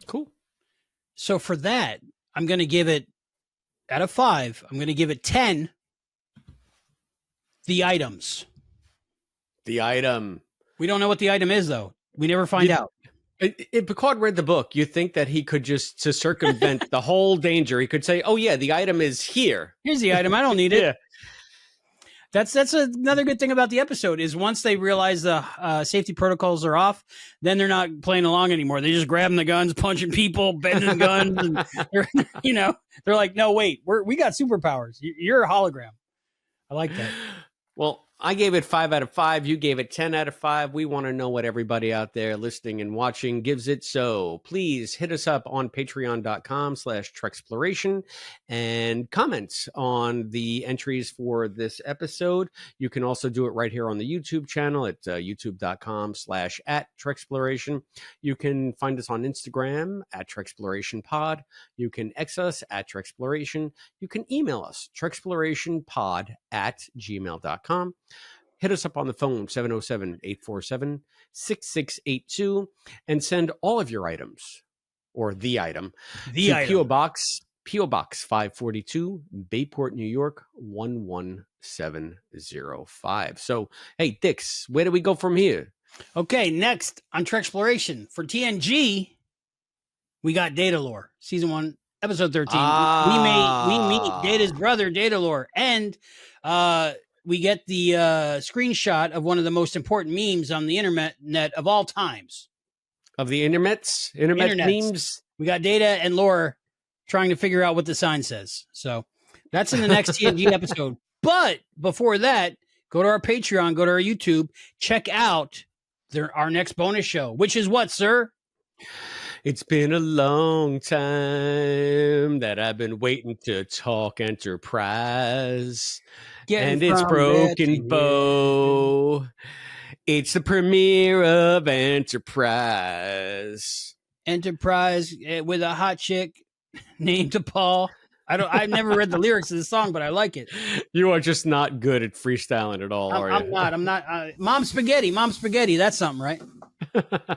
Cool. So for that, I'm going to give it, out of 5, I'm going to give it 10. The items. The item. We don't know what the item is, though. We never find out. If Picard read the book, you think that he could just, to circumvent the whole danger, he could say, oh, yeah, the item is here. Here's the item. I don't need it. Yeah. That's another good thing about the episode is once they realize the safety protocols are off, then they're not playing along anymore. They're just grabbing the guns, punching people, bending guns. And they're like, no, wait, we got superpowers. You're a hologram. I like that. Well, I gave it 5 out of 5. You gave it 10 out of 5. We want to know what everybody out there listening and watching gives it. So please hit us up on patreon.com/Treksploration and comments on the entries for this episode. You can also do it right here on the YouTube channel at youtube.com/@Treksploration. You can find us on Instagram at TreksplorationPod. You can X us at Treksploration. You can email us, TreksplorationPod@gmail.com. Hit us up on the phone, 707-847-6682, and send all of your items, or the item, to P.O. Box 542, Bayport, New York, 11705. So, hey, Dix, where do we go from here? Okay, next on Treksploration for TNG, we got Datalore, season 1, episode 13. We meet Data's brother, Datalore, and we get the screenshot of one of the most important memes on the internet of all times. Of the internet memes? We got Data and Lore trying to figure out what the sign says. So that's in the next TNG episode. But before that, go to our Patreon, go to our YouTube, check out our next bonus show, which is what, sir? It's been a long time that I've been waiting to talk Enterprise. And it's Broken Bow. It's the premiere of Enterprise. Enterprise with a hot chick named Paul. I've never read the lyrics of the song, but I like it. You are just not good at freestyling at all, are you? I'm not. Mom Spaghetti. That's something, right?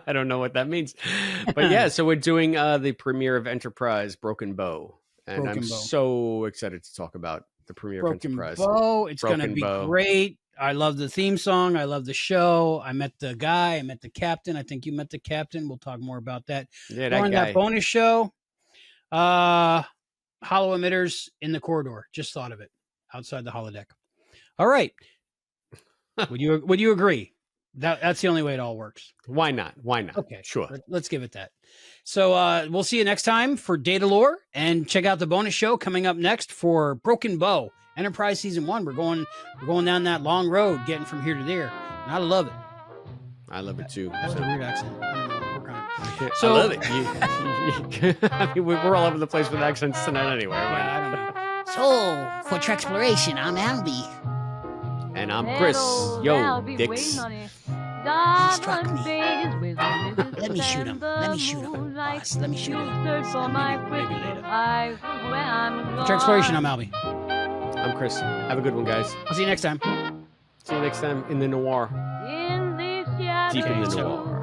I don't know what that means. But yeah, so we're doing the premiere of Enterprise, Broken Bow. And I'm so excited to talk about the premiere of Enterprise. Bow. It's going to be great. I love the theme song. I love the show. I met the guy. I met the captain. I think you met the captain. We'll talk more about that. Yeah, that guy. That bonus show. Hollow emitters in the corridor. Just thought of it. Outside the holodeck. All right. Would you agree? That's the only way it all works. Why not? Okay. Sure. Let's give it that. So we'll see you next time for Datalore, and check out the bonus show coming up next for Broken Bow, Enterprise Season 1. We're going down that long road, getting from here to there. And I love it. I love it too. That's a weird accent. I don't know. Work on it. So, I love it. I mean, we're all over the place with accents tonight anyway. Yeah, I don't know. So, for Treksploration, I'm Albie. And I'm Chris. Yo, Dix. He struck me. Let me shoot him. Boss, let me shoot him. Maybe later. Treksploration, I'm Albie. I'm Chris. Have a good one, guys. I'll see you next time. See you next time in the noir. Deep in the noir.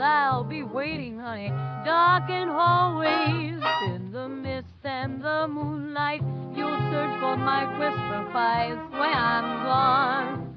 I'll be waiting, honey. Dark in hallways, in the mist and the moonlight. You'll search for my whisper fights when I'm gone.